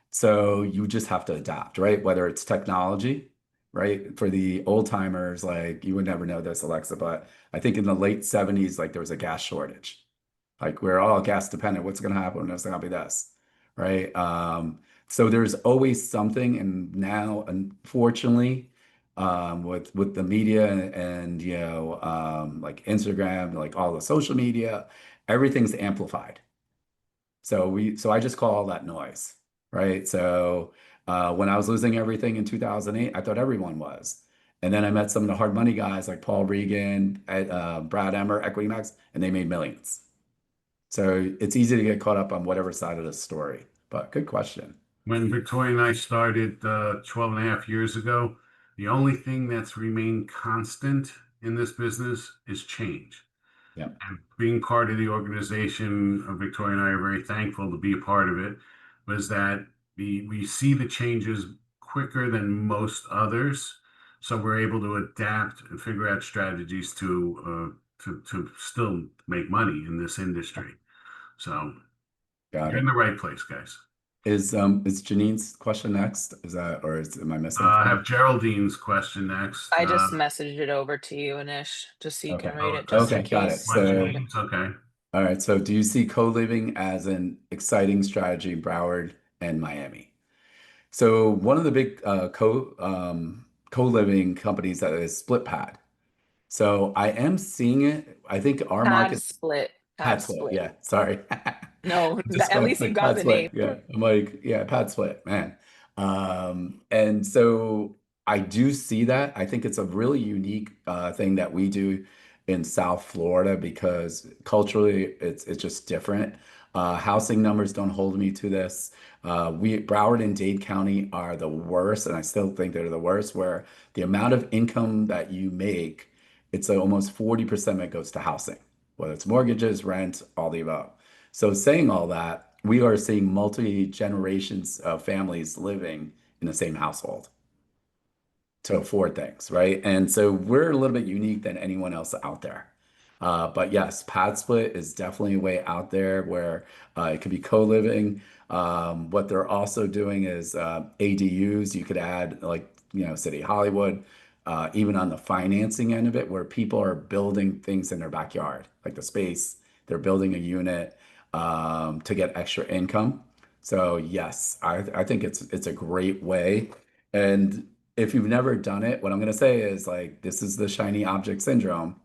so you just have to adapt, right? Whether it's technology, right? For the old timers, like you would never know this, Alexa, but I think in the late 70s, like there was a gas shortage. Like we're all gas dependent. What's gonna happen? It's gonna be this, right? So there's always something, and now, unfortunately, with the media and you know, like Instagram, like all the social media, everything's amplified. So I just call all that noise, right? So when I was losing everything in 2008, I thought everyone was. And then I met some of the hard money guys like Paul Regan, Brad Emmer, Equity Max, and they made millions. So it's easy to get caught up on whatever side of the story. But good question. When Victoria and I started 12 and a half years ago, the only thing that's remained constant in this business is change. Yeah, And being part of the organization, Victoria and I are very thankful to be a part of it, was that we see the changes quicker than most others. So we're able to adapt and figure out strategies to still make money in this industry. So got you're in it. the right place, guys. Is Janine's question next? Is that or am I missing I something? have Geraldine's question next. I just messaged it over to you, Anish, just so you can Okay. read Oh, it, just in Okay, got it. case what you wanted to. So Janine's? Okay. all right. So do you see co-living as an exciting strategy in Broward and Miami? So one of the big co-living companies that is SplitPad. So I am seeing it. I think our Pad market split, Pad pad split. split. Yeah, sorry. No, Just at going least you like got pad the name. split. Yeah. I'm like, yeah, pad split, man. And so I do see that. I think it's a really unique thing that we do in South Florida because culturally it's just different. Housing numbers don't hold me to this. We Broward and Dade County are the worst, and I still think they're the worst, where the amount of income that you make, it's almost 40% that goes to housing, whether it's mortgages, rent, all the above. So saying all that, we are seeing multi-generations of families living in the same household to afford things, right? And so we're a little bit unique than anyone else out there. But yes, pad split is definitely a way out there where it could be co-living. What they're also doing is ADUs. You could add like, you know, City Hollywood, even on the financing end of it, where people are building things in their backyard, like the space, they're building a unit to get extra income. So yes, I think it's a great way. And if you've never done it, what I'm going to say is like this is the shiny object syndrome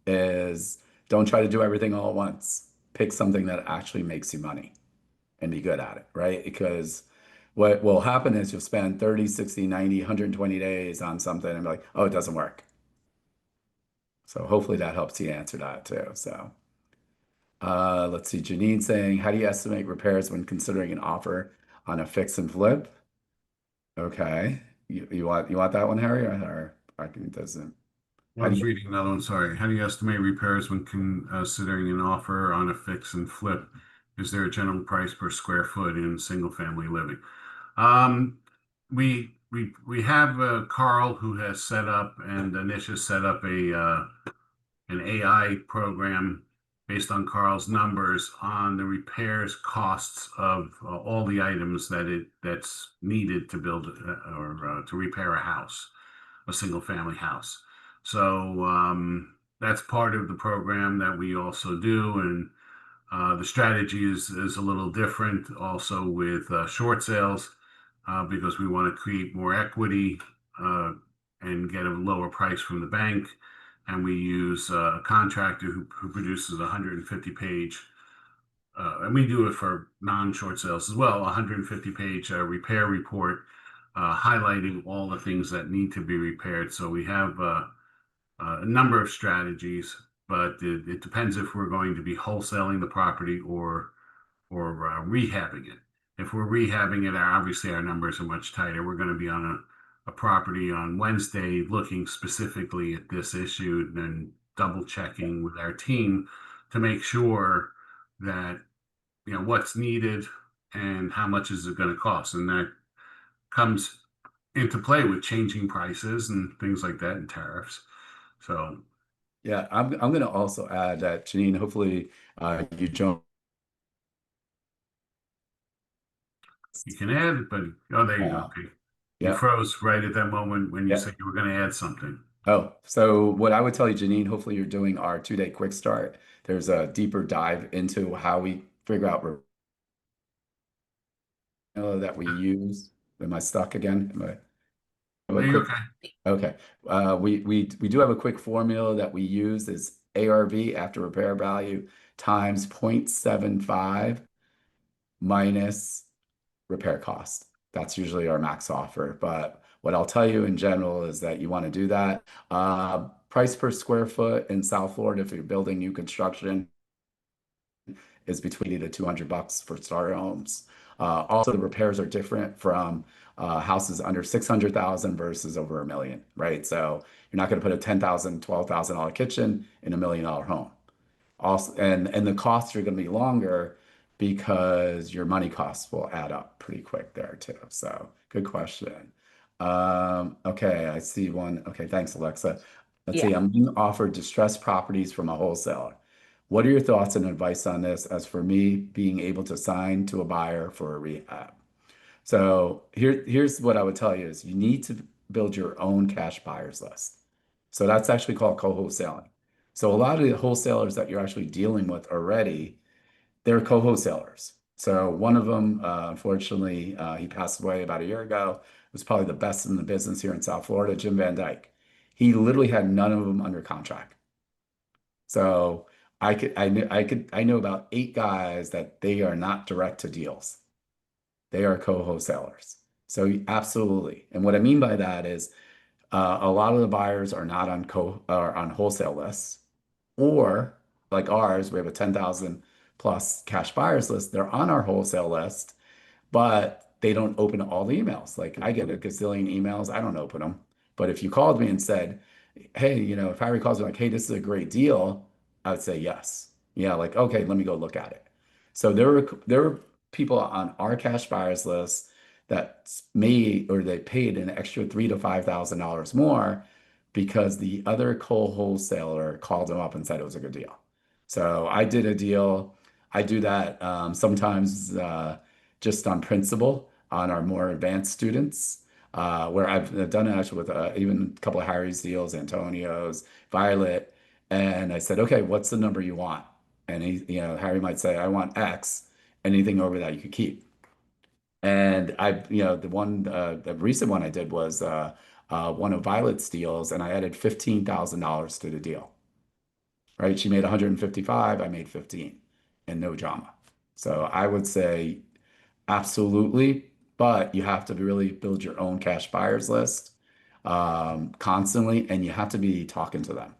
is don't try to do everything all at once. Pick something that actually makes you money and be good at it, right? Because what will happen is you'll spend 30, 60, 90, 120 days on something and be like, "Oh, it doesn't work." So hopefully that helps you answer that too. So let's see, Janine saying, "How do you estimate repairs when considering an offer on a fix and flip?" Okay. You want that one, Harry, or I can doesn't. I How do was you reading another one, sorry. How do you estimate repairs when considering an offer on a fix and flip? Is there a general price per square foot in single family living? Um, we have Carl who has set up and Anish has set up a an AI program based on Carl's numbers on the repairs costs of all the items that's needed to build or to repair a house, a single family house. So that's part of the program that we also do, and the strategy is a little different also with short sales because we want to create more equity uh, and get a lower price from the bank. And we use a contractor who produces a 150 page, and we do it for non-short sales as well, a 150 page repair report highlighting all the things that need to be repaired. So we have a number of strategies, but it depends if we're going to be wholesaling the property or rehabbing it. If we're rehabbing it, obviously our numbers are much tighter. We're going to be on a property on Wednesday looking specifically at this issue and then double checking with our team to make sure that you know what's needed and how much is it going to cost, and that comes into play with changing prices and things like that and tariffs. So Yeah, I'm going to also add that Janine, hopefully you join. you can add it, but oh, there you go. Uh, Okay. You yeah, froze right at that moment when you yeah. said you were going to add something. Oh, so what I would tell you, Janine, hopefully you're doing our 2-day quick start. There's a deeper dive into how we figure out that we use. Am I stuck again? Have a Are you quick. okay? Okay. We do have a quick formula that we use is ARV after repair value times 0.75 minus repair cost. That's usually our max offer. But what I'll tell you in general is that you want to do that. Price per square foot in South Florida, if you're building new construction, is between 80 to $200 for starter homes. Also, the repairs are different from houses under 600,000 versus over a million, right? So you're not going to put a 10,000, $12,000 kitchen in $1 million home. Also, and the costs are going to be longer because your money costs will add up pretty quick there too. So good question. Okay, I see one. Okay, thanks, Alexa. Let's see. Yeah. I'm being offered distressed properties from a wholesaler. What are your thoughts and advice on this? As for me, being able to sign to a buyer for a rehab. So here's what I would tell you is you need to build your own cash buyers list. So that's actually called co-wholesaling. So a lot of the wholesalers that you're actually dealing with already, they're co-wholesalers. So one of them, unfortunately, he passed away about a year ago. Was probably the best in the business here in South Florida, Jim Van Dyke. He literally had none of them under contract. So I know about 8 guys that they are not direct to deals. They are co-wholesalers. So absolutely. And what I mean by that is a lot of the buyers are not on co or on wholesale lists, or like ours, we have a 10,000 plus cash buyers list. They're on our wholesale list, but they don't open all the emails. Like I get a gazillion emails, I don't open them. But if you called me and said, hey, if Harry calls me like, hey, this is a great deal, I would say yes. Yeah, like, okay, let me go look at it. So there were people on our cash buyers list that made or they paid an extra $3,000 to $5,000 more because the other coal wholesaler called them up and said it was a good deal. So I did a deal. I do that sometimes just on principle on our more advanced students where I've done it actually with even a couple of Harry's deals, Antonio's, Violet. And I said, okay, what's the number you want? And Harry might say, I want X. Anything over that you could keep. And the recent one I did was one of Violet's deals, and I added $15,000 to the deal. Right? She made 155, I made 15, and no drama. So I would say absolutely, but you have to really build your own cash buyers list constantly, and you have to be talking to them.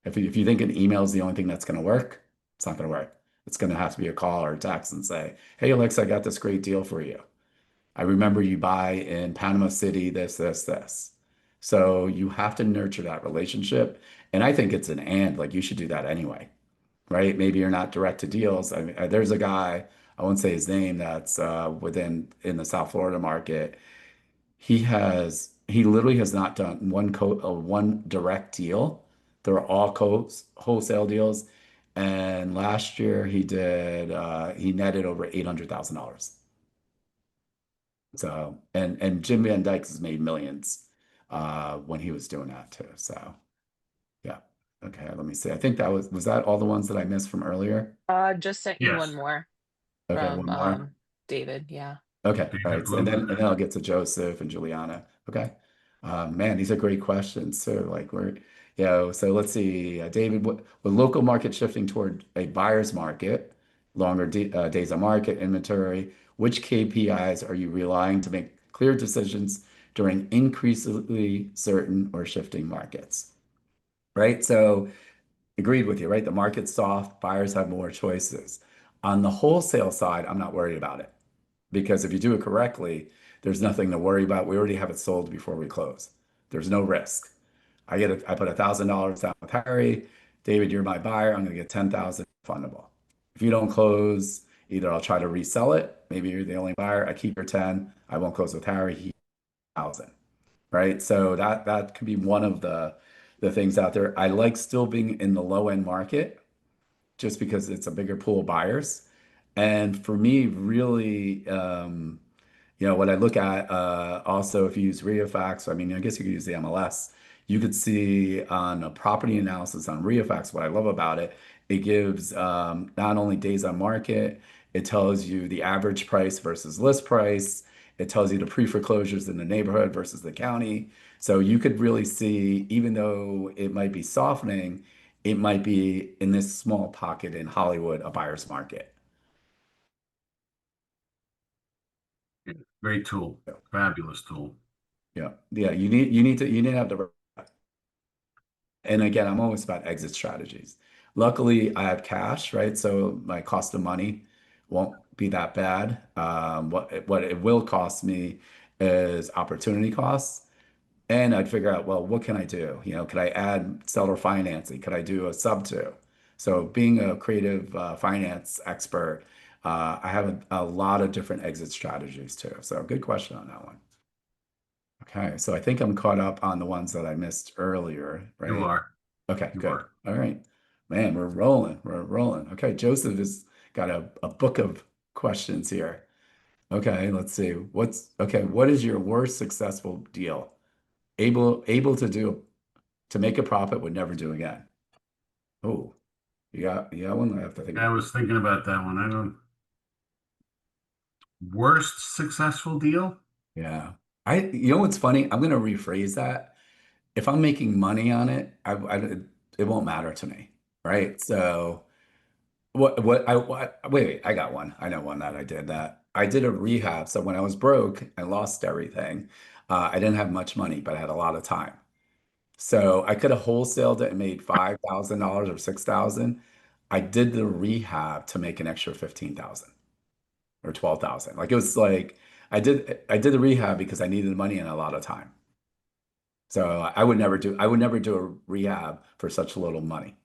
If you think an email is the only thing that's going to work, it's not going to work. It's going to have to be a call or a text and say, hey, Alexa, I got this great deal for you. I remember you buy in Panama City, this, this, this. So you have to nurture that relationship. And I think it's an and, like you should do that anyway, right? Maybe you're not direct to deals. I mean, there's a guy, I won't say his name, that's in the South Florida market. He literally has not done one direct deal. They're all wholesale deals. And last year he netted over $800,000. So, and Jim Van Dyke has made millions when he was doing that too. So, yeah. Okay, let me see. I think was that all the ones that I missed from earlier? Just sent you one Yes. more Okay, from one more. David. Yeah. Okay, all David right. And Blue. then I'll get to Joseph and Juliana. Okay. Man, these are great questions too. So let's see, David, with local market shifting toward a buyer's market, longer days on market inventory, which KPIs are you relying to make clear decisions during increasingly certain or shifting markets? Right. So agreed with you, right? The market's soft, buyers have more choices. On the wholesale side, I'm not worried about it because if you do it correctly, there's nothing to worry about. We already have it sold before we close. There's no risk. I put $1,000 down with Harry. David, you're my buyer. I'm going to get 10,000 fundable. If you don't close, either I'll try to resell it. Maybe you're the only buyer. I keep your 10. I won't close with Harry. thousand, right? So that could be one of the things out there. I like still being in the low end market just because it's a bigger pool of buyers. And for me, really, what I look at, also, if you use REIA, I mean, I guess you could use the MLS. You could see on a property analysis on REIA, what I love about it, it gives not only days on market, it tells you the average price versus list price. It tells you the pre-foreclosures in the neighborhood versus the county. So you could really see, even though it might be softening, it might be in this small pocket in Hollywood, a buyer's market. Yeah, great tool, fabulous tool. Yeah, yeah. You need to have the. And again, I'm always about exit strategies. Luckily, I have cash, right? So my cost of money won't be that bad. What it will cost me is opportunity costs. And I'd figure out, well, what can I do? Could I add seller financing? Could I do a sub to? So being a creative finance expert, I have a lot of different exit strategies too. So good question on that one. Okay, so I think I'm caught up on the ones that I missed earlier, You right? are, Okay, you good. are. All right. Man, we're rolling. We're rolling. Okay, Joseph has got a book of questions here. Okay, let's see. What is your worst successful deal? Able to make a profit, would never do again. Oh, you got one I have to think I about. was thinking about that one. I don't, worst successful deal? Yeah. You know what's funny? I'm gonna rephrase that. If I'm making money on it, it won't matter to me, right? So wait, I got one. I know one that I did that. I did a rehab. So when I was broke and lost everything, I didn't have much money, but I had a lot of time. So I could have wholesaled it and made $5,000 or 6,000. I did the rehab to make an extra 15,000 or 12,000. Like it was like I did the rehab because I needed the money and a lot of time. So I would never do a rehab for such little money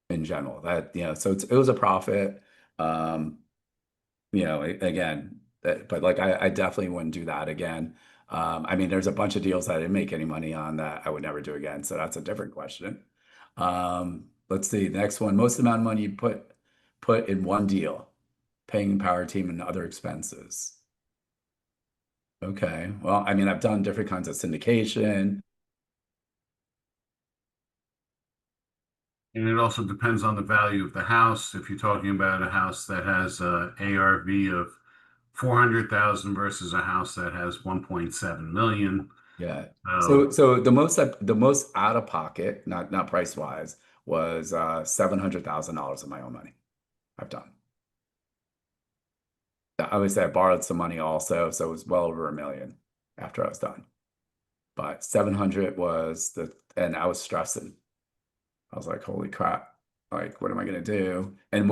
in general. So it was a profit. Um, again, but like I definitely wouldn't do that again. I mean, there's a bunch of deals that I didn't make any money on that I would never do again. So that's a different question. Let's see. The next one, most amount of money you put in one deal, paying power team and other expenses. Okay. Well, I mean, I've done different kinds of syndication. And it also depends on the value of the house. If you're talking about a house that has a ARV of 400,000 versus a house that has 1.7 million. Yeah. So So, so the most out of pocket, not price wise, was $700,000 of my own money I've done. Obviously, I borrowed some money also, so it was well over $1 million after I was done. But 700 and I was stressing. I was like, holy crap, like what am I gonna do? And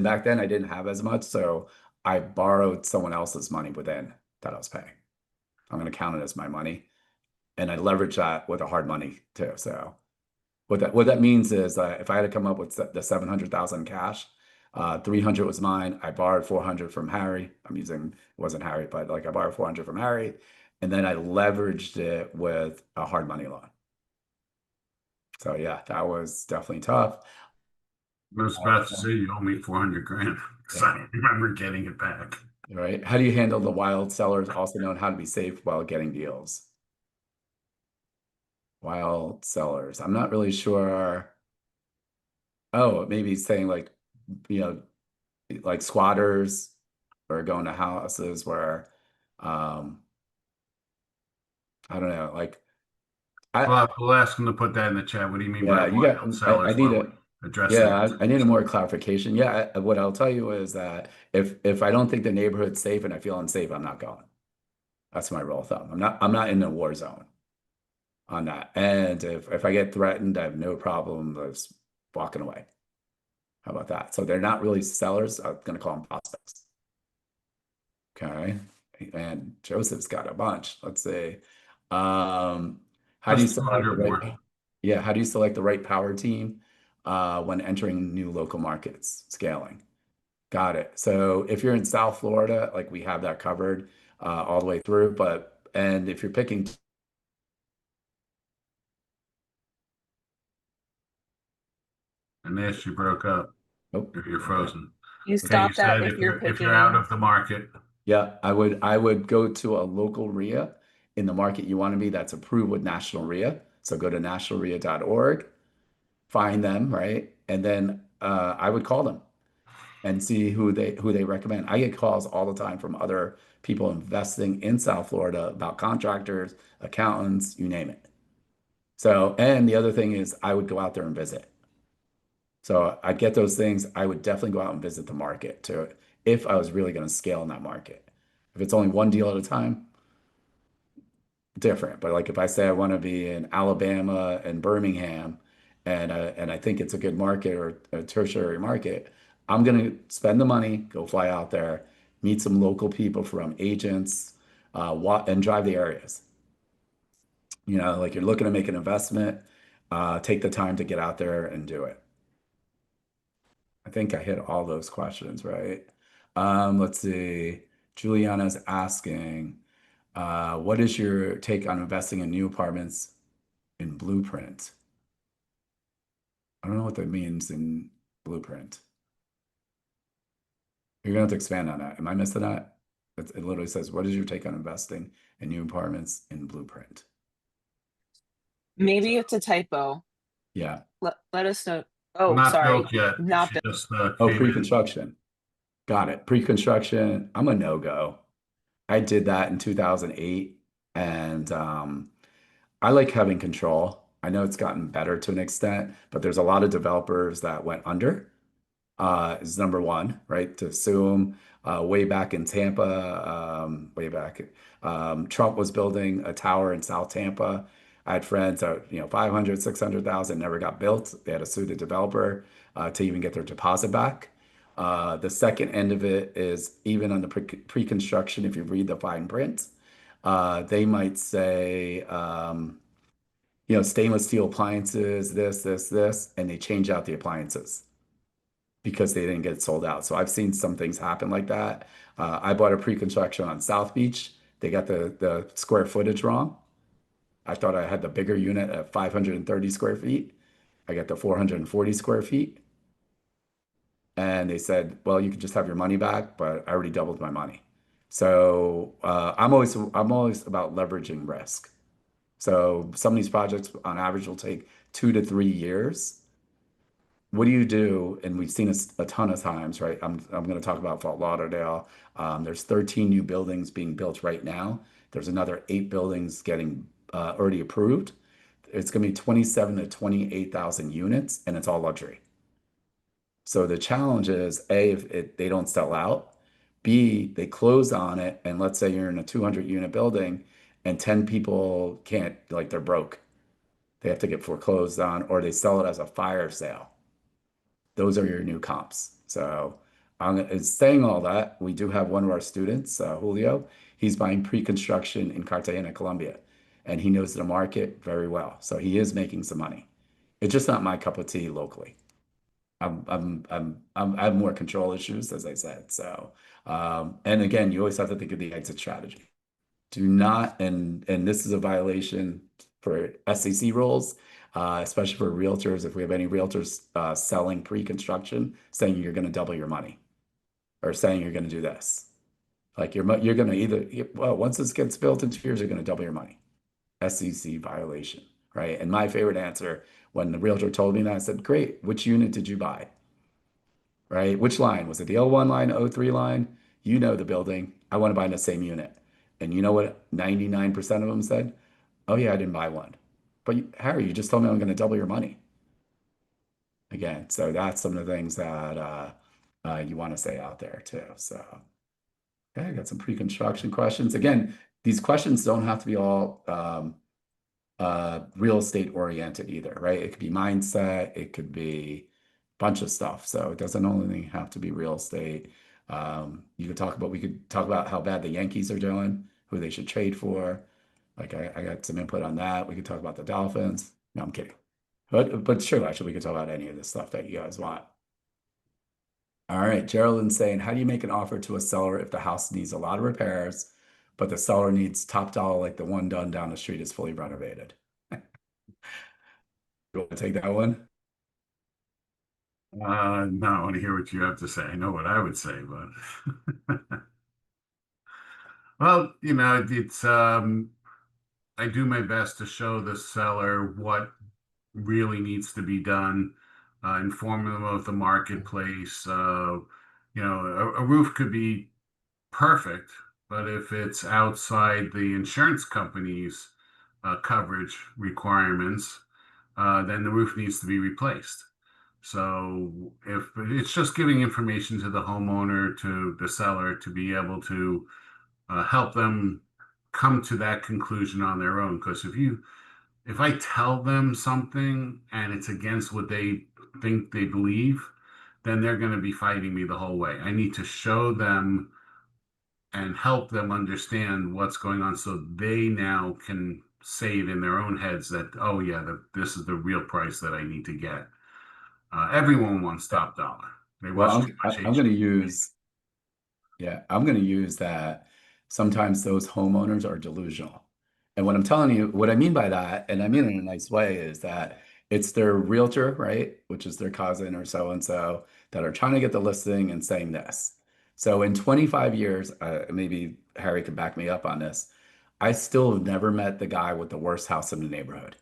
back then I didn't have as much, so I borrowed someone else's money within that I was paying. I'm gonna count it as my money, and I leverage that with a hard money too. So what that means is if I had to come up with the 700,000 cash, 300 was mine. I borrowed 400 from Harry. It wasn't Harry, but like I borrowed 400 from Harry, and then I leveraged it with a hard money loan. So yeah, that was definitely tough. I was about to say you owe me 400 grand because Yeah, I don't remember getting it back. right. How do you handle the wild sellers, also known how to be safe while getting deals? Wild sellers. I'm not really sure. Oh, maybe saying you know, like squatters or going to houses where um I don't know, like I We'll ask him to put that in the chat. What do you mean by yeah, wild I sellers need while a we address the yeah, next I need a person? more clarification. Yeah, what I'll tell you is that if I don't think the neighborhood's safe and I feel unsafe, I'm not going. That's my rule of thumb. I'm not in a war zone on that. And if I get threatened, I have no problem just walking away. How about that? So they're not really sellers. I'm gonna call them prospects. Okay. And Joseph's got a bunch. Let's see. Um, how do you Just select the 200 more. right, yeah, how do you select the right power team when entering new local markets, scaling? Got it. So if you're in South Florida, like we have that covered all the way through, but And if you're picking, Anish, you broke up. oh, You're okay. frozen. You Okay, you stopped at said if you're if you're out picking. of the market. Yeah, I would go to a local REIA in the market you want to be that's approved with National REIA. So go to nationalrea.org, find them, right? And then I would call them and see who they recommend. I get calls all the time from other people investing in South Florida about contractors, accountants, you name it. So, and the other thing is I would go out there and visit. So I get those things. I would definitely go out and visit the market too, if I was really going to scale in that market. If it's only one deal at a time, different. But like if I say I want to be in Alabama and Birmingham, and I think it's a good market or a tertiary market, I'm going to spend the money, go fly out there, meet some local people from agents, and drive the areas. Like you're looking to make an investment, take the time to get out there and do it. I think I hit all those questions, right? Let's see. Juliana's asking, what is your take on investing in new apartments in Blueprint? I don't know what that means in Blueprint. You're gonna have to expand on that. Am I missing that? It literally says, what is your take on investing in new apartments in Blueprint? So, Maybe it's a typo. yeah. Let us know. Oh, Not sorry. built yet. Not She built. just Oh, came in. pre-construction. Got it. Pre-construction, I'm a no-go. I did that in 2008, and I like having control. I know it's gotten better to an extent, but there's a lot of developers that went under. Is number one, right? To sue them. Way back in Tampa, way back, Trump was building a tower in South Tampa. I had friends that, 500, 600,000 never got built. They had to sue the developer to even get their deposit back. The second end of it is even on the pre-construction, if you read the fine print, they might say, stainless steel appliances, this, and they change out the appliances because they didn't get sold out. So I've seen some things happen like that. I bought a pre-construction on South Beach. They got the square footage wrong. I thought I had the bigger unit at 530 square feet. I got the 440 square feet. And they said, well, you can just have your money back, but I already doubled my money. So I'm always about leveraging risk. So some of these projects on average will take 2 to 3 years. What do you do? And we've seen this a ton of times, right? I'm going to talk about Fort Lauderdale. There's 13 new buildings being built right now. There's another 8 buildings getting already approved. It's going to be 27 to 28,000 units, and it's all luxury. So the challenge is A, if they don't sell out. B, they close on it, and let's say you're in a 200 unit building, and 10 people can't, like they're broke. They have to get foreclosed on, or they sell it as a fire sale. Those are your new comps. So saying all that, we do have one of our students, Julio. He's buying pre-construction in Cartagena, Colombia, and he knows the market very well. So he is making some money. It's just not my cup of tea locally. I have more control issues, as I said. So, and again, you always have to think of the exit strategy. Do not, and this is a violation for SEC rules, especially for realtors. If we have any realtors selling pre-construction, saying you're going to double your money, or saying you're going to do this, like you're going to well, once this gets built in 2 years, you're going to double your money. SEC violation, right? And my favorite answer when the realtor told me that, I said, "Great, which unit did you buy?" Right? Which line? Was it the O1 line, O3 line? You know the building. I want to buy in the same unit. And you know what 99% of them said? Oh, yeah, I didn't buy one. But Harry, you just told me I'm going to double your money. Again, so that's some of the things that you want to say out there too. So, okay, I got some pre-construction questions. Again, these questions don't have to be all real estate oriented either, right? It could be mindset, it could be a bunch of stuff. So it doesn't only have to be real estate. We could talk about how bad the Yankees are doing, who they should trade for. Like I got some input on that. We could talk about the Dolphins. No, I'm kidding. But sure, actually, we could talk about any of the stuff that you guys want. All right, Geraldine's saying, how do you make an offer to a seller if the house needs a lot of repairs, but the seller needs top dollar, like the one done down the street is fully renovated. You want to take that one? No, I want to hear what you have to say. I know what I would say, but well, it's I do my best to show the seller what really needs to be done, inform them of the marketplace. A roof could be perfect, but if it's outside the insurance company's coverage requirements, then the roof needs to be replaced. So if it's just giving information to the homeowner, to the seller, to be able to help them come to that conclusion on their own. Because if I tell them something and it's against what they think they believe, then they're going to be fighting me the whole way. I need to show them and help them understand what's going on so they now can say it in their own heads that, oh, yeah, this is the real price that I need to get. Everyone wants Yeah. top dollar. They Well, watch too much I'm going to HGTV. use Yeah, I'm going to use that. Sometimes those homeowners are delusional. And what I'm telling you, what I mean by that, and I mean it in a nice way, is that it's their realtor, right? Which is their cousin or so and so that are trying to get the listing and saying this. So in 25 years, maybe Harry could back me up on this. I still have never met the guy with the worst house in the neighborhood.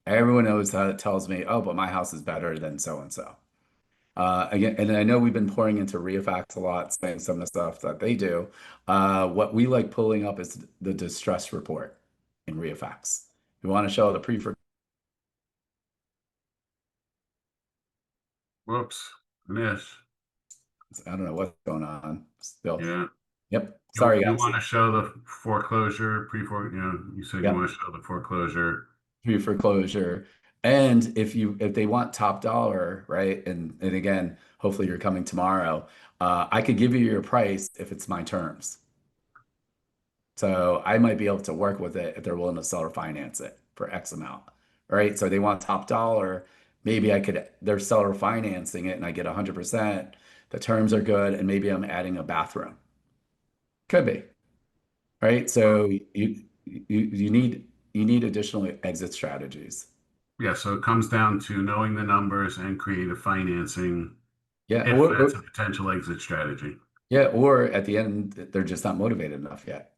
Everyone knows that tells me, oh, but my house is better than so and so. Again, and I know we've been pouring into REIA a lot, saying some of the stuff that they do. What we like pulling up is the distress report in REIA. We want to show the pre Whoops. Yes. I don't know what's going on still. Yeah. Yep. You, Sorry, you guys. want to show the foreclosure, you said you Yep. want to show the foreclosure. Pre-foreclosure. And if they want top dollar, right? And again, hopefully you're coming tomorrow. I could give you your price if it's my terms. So I might be able to work with it if they're willing to sell or finance it for X amount, right? So they want top dollar. Maybe they're seller financing it and I get 100%. The terms are good. And maybe I'm adding a bathroom. Could be, right? So you need additional exit strategies. Yeah, so it comes down to knowing the numbers and creative financing Yeah. if that's a potential exit strategy. Yeah. Or at the end, they're just not motivated enough yet,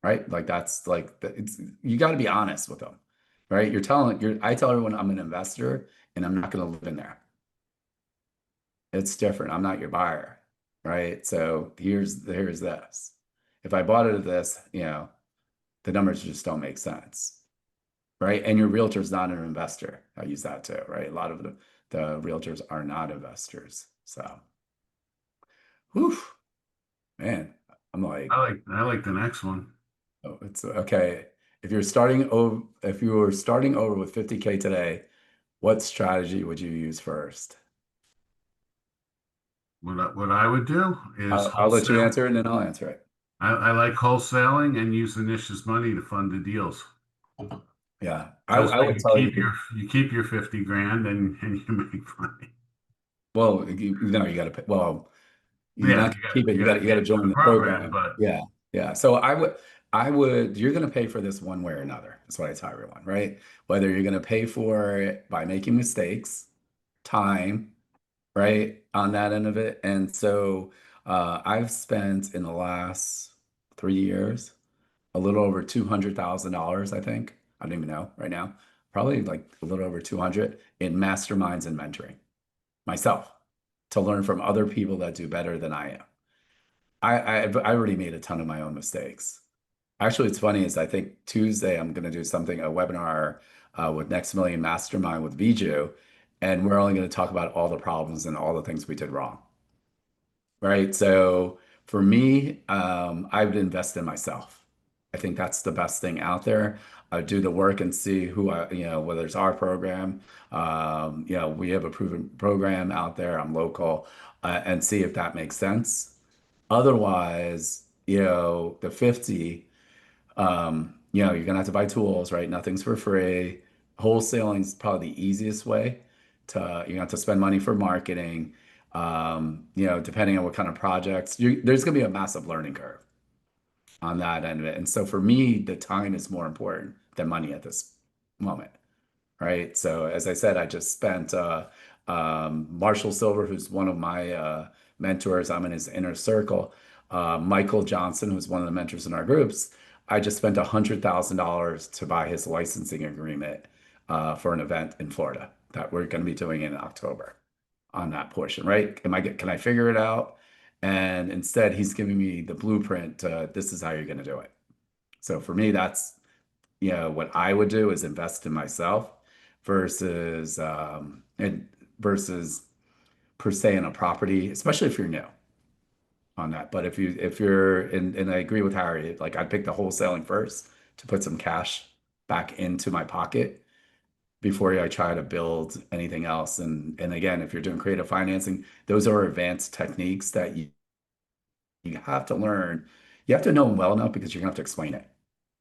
right? Like that's like, you got to be honest with them, right? I tell everyone I'm an investor and I'm not going to live in there. It's different. I'm not your buyer, right? So here's this. If I bought it at this, the numbers just don't make sense, right? And your realtor's not an investor. I use that too, right? A lot of the realtors are not investors. So, whew, man, I'm like, I like the next one. oh, it's okay. If you were starting over with 50K today, what strategy would you use first? What I would do is I'll let you wholesale. answer it and then I'll answer it. I like wholesaling and use the niche's money to fund the deals. Yeah, That's I how would tell you. you keep your 50 grand and you make money. Well, you got to pay. Well, you're Yeah, not going to keep it. you You got to got to get into join the the program, program. but Yeah, yeah. So I would. You're going to pay for this one way or another. That's what I tell everyone, right? Whether you're going to pay for it by making mistakes, time, right, on that end of it. And so I've spent in the last 3 years a little over $200,000. I think I don't even know right now. Probably like a little over 200 in masterminds and mentoring myself to learn from other people that do better than I am. I already made a ton of my own mistakes. Actually, it's funny is I think Tuesday I'm going to do a webinar with Next Million Mastermind with Viju, and we're only going to talk about all the problems and all the things we did wrong. Right. So for me, I would invest in myself. I think that's the best thing out there. I do the work and see whether it's our program, we have a proven program out there. I'm local, and see if that makes sense. Otherwise, the 50, you're gonna have to buy tools, right? Nothing's for free. Wholesaling is probably the easiest way you have to spend money for marketing. Depending on what kind of projects, there's gonna be a massive learning curve. on that end of it. And so for me, the time is more important than money at this moment, right? So as I said, I just spent Marshall Silver, who's one of my mentors. I'm in his inner circle. Michael Johnson, who's one of the mentors in our groups. I just spent $100,000 to buy his licensing agreement for an event in Florida that we're going to be doing in October on that portion, right? Can I figure it out? And instead, he's giving me the blueprint. This is how you're going to do it. So for me, that's what I would do is invest in myself versus and versus per se in a property, especially if you're new on that. But if you're and I agree with Harry, like I'd pick the wholesaling first to put some cash back into my pocket before I try to build anything else. And again, if you're doing creative financing, those are advanced techniques that you have to learn. You have to know them well enough because you're gonna have to explain it,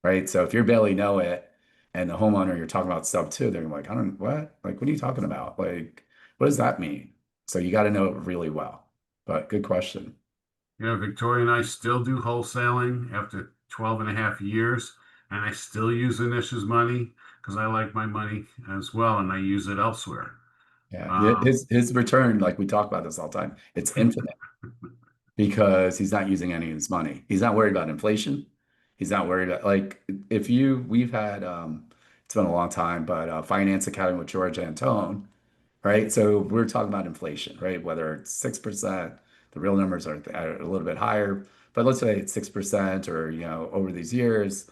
right? So if you barely know it and the homeowner you're talking about stuff too, they're like, I don't what? Like, what are you talking about? Like, what does that mean? So you got to know it really well. But good question. Victoria and I still do wholesaling after 12 and a half years, and I still use Anish's money because I like my money as well, and I use it elsewhere. Yeah. Um, His return, like we talk about this all the time, it's infinite because he's not using any of his money. He's not worried about inflation. He's not worried about like if you we've had it's been a long time, but Finance Academy with George Antone, right? So we're talking about inflation, right? Whether it's 6%, the real numbers are a little bit higher, but let's say it's 6% or over these years.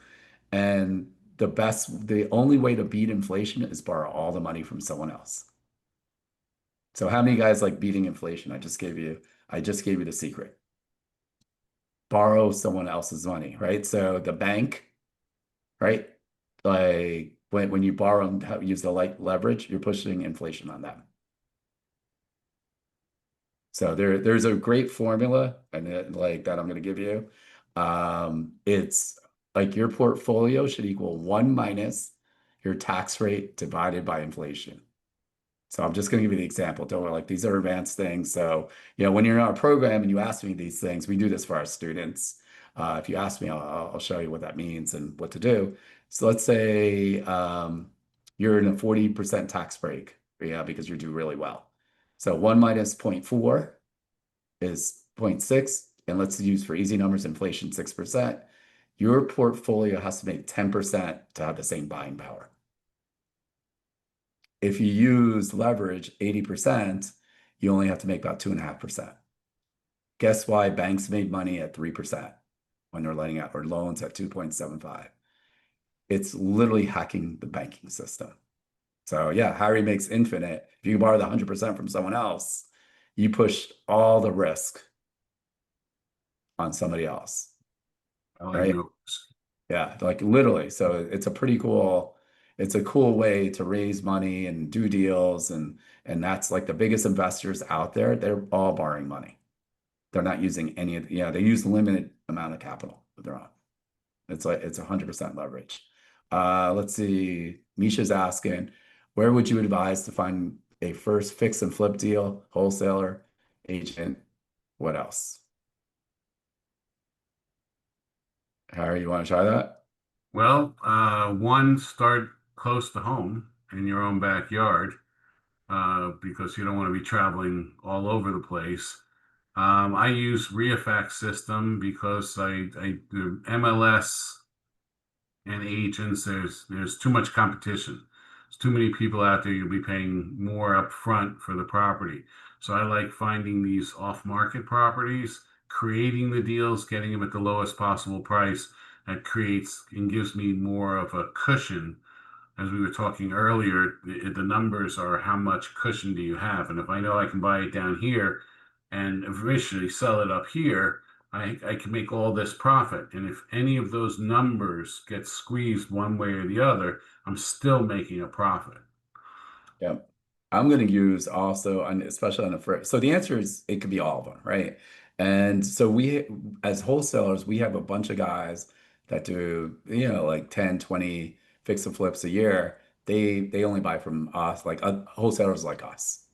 And the only way to beat inflation is borrow all the money from someone else. So how many guys like beating inflation? I just gave you the secret. Borrow someone else's money, right? So the bank, right? Like when you borrow and use the like leverage, you're pushing inflation on them. So there's a great formula and like that I'm going to give you. It's like your portfolio should equal one minus your tax rate divided by inflation. So I'm just going to give you the example. Don't worry, like these are advanced things. So, when you're in our program and you ask me these things, we do this for our students. If you ask me, I'll show you what that means and what to do. So let's say you're in a 40% tax break, yeah, because you do really well. So 1 minus zero point 0.4 is zero point 0.6, and let's use for easy numbers, inflation 6%. Your portfolio has to make 10% to have the same buying power. If you use leverage 80%, you only have to make about 2.5%. Guess why banks made money at 3% when they're letting out, or loans at 2.75? It's literally hacking the banking system. So yeah, Harry makes infinite. If you borrow the 100% from someone else, you push all the risk on somebody else, I like right? notes. Yeah, like literally. So it's a cool way to raise money and do deals and that's like the biggest investors out there, they're all borrowing money. They're not using any of, they use limited amount of capital that they're on. It's 100% leverage. Let's see. Misha's asking, where would you advise to find a first fix and flip deal, wholesaler, agent, what else? Harry, you want to try that? Well, one, start close to home in your own backyard because you don't want to be traveling all over the place. I use REIA system because I do MLS and agents. There's too much competition. There's too many people out there. You'll be paying more up front for the property. So I like finding these off-market properties, creating the deals, getting them at the lowest possible price. That creates and gives me more of a cushion. As we were talking earlier, the numbers are how much cushion do you have? And if I know I can buy it down here and eventually sell it up here, I can make all this profit. And if any of those numbers get squeezed one way or the other, I'm still making a profit. Yeah. I'm going to use also, and especially on the first. So the answer is it could be all of them, right? And so as wholesalers, we have a bunch of guys that do, like 10, 20 fix and flips a year. They only buy from us, like wholesalers like us,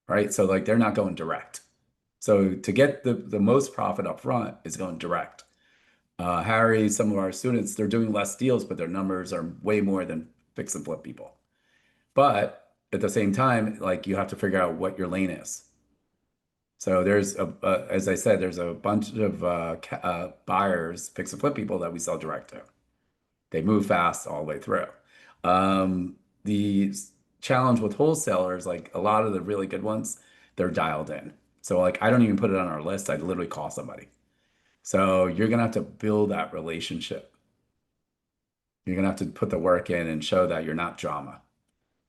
right? So like they're not going direct. So to get the most profit up front is going direct. Harry, some of our students, they're doing less deals, but their numbers are way more than fix and flip people. But at the same time, like you have to figure out what your lane is. So there's as I said, there's a bunch of buyers, fix and flip people that we sell direct to. They move fast all the way through. The challenge with wholesalers, like a lot of the really good ones, they're dialed in. So like I don't even put it on our list. I literally call somebody. So you're gonna have to build that relationship. You're gonna have to put the work in and show that you're not drama.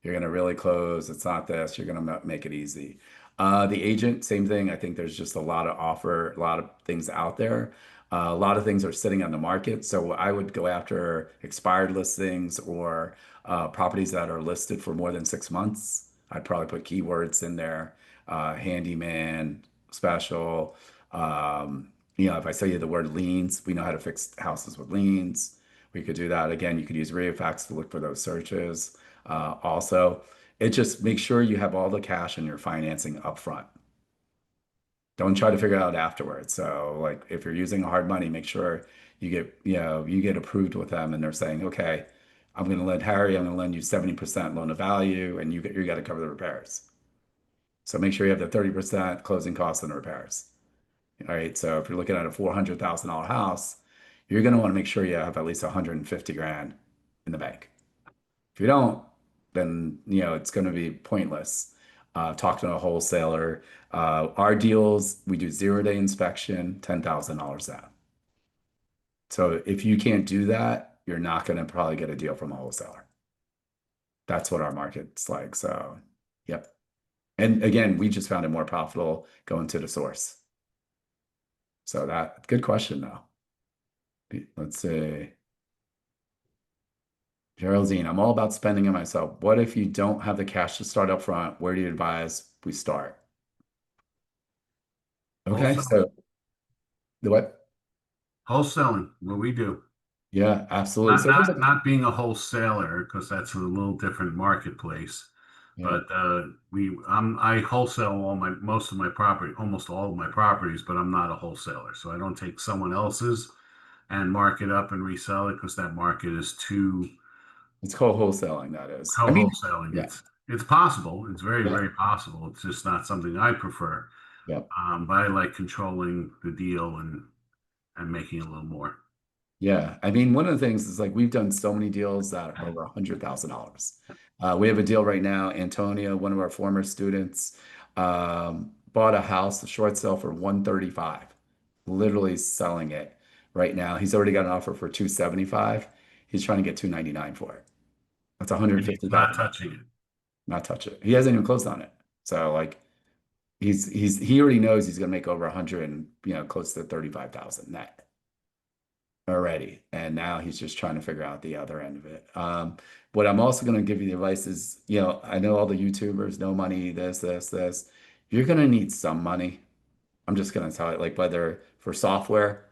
You're going to really close. It's not this. You're going to make it easy. The agent, same thing. I think there's just a lot of offer, a lot of things out there. A lot of things are sitting on the market. So I would go after expired listings or properties that are listed for more than 6 months. I'd probably put keywords in there, handyman, special. If I tell you the word liens, we know how to fix houses with liens. We could do that. Again, you could use REIA to look for those searches. Also, it just makes sure you have all the cash and your financing up front. Don't try to figure it out afterwards. So, like if you're using hard money, make sure you get approved with them and they're saying, okay, I'm going to lend Harry, I'm going to lend you 70% loan to value, and you got to cover the repairs. So make sure you have the 30% closing costs and the repairs. All right. So if you're looking at a $400,000 house, you're going to want to make sure you have at least 150 grand in the bank. If you don't, then it's going to be pointless. Talk to a wholesaler. Our deals, we do 0-day inspection, $10,000 down. So if you can't do that, you're not going to probably get a deal from a wholesaler. That's what our market's like. So, yep. And again, we just found it more profitable going to the source. So good question though. Let's see. Geraldine, I'm all about spending it myself. What if you don't have the cash to start up front? Where do you advise we start? Okay, Wholesaling. so the what? Wholesaling, what we do. Yeah, absolutely. Not So there's a not not being a wholesaler because that's a little different marketplace. yeah, But I wholesale most of my property, almost all of my properties, but I'm not a wholesaler. So I don't take someone else's and mark it up and resell it because that market is too it's called wholesaling, that is. I mean, co-wholesaling. yeah, It's possible. It's very, yeah, very possible. It's just not something I prefer. yeah. But I like controlling the deal and making a little more. Yeah, I mean, one of the things is like we've done so many deals that are over $100,000. We have a deal right now. Antonio, one of our former students, bought a house, a short sale for 135, literally selling it right now. He's already got an offer for 275. He's trying to get 299 for it. That's And he's not $150,000. touching it. Not touch it. He hasn't even closed on it. So like he already knows he's gonna make over 100 and close to 35,000 net already. And now he's just trying to figure out the other end of it. What I'm also going to give you the advice is, I know all the YouTubers, no money, this. You're going to need some money. I'm just going to tell you, like, whether for software,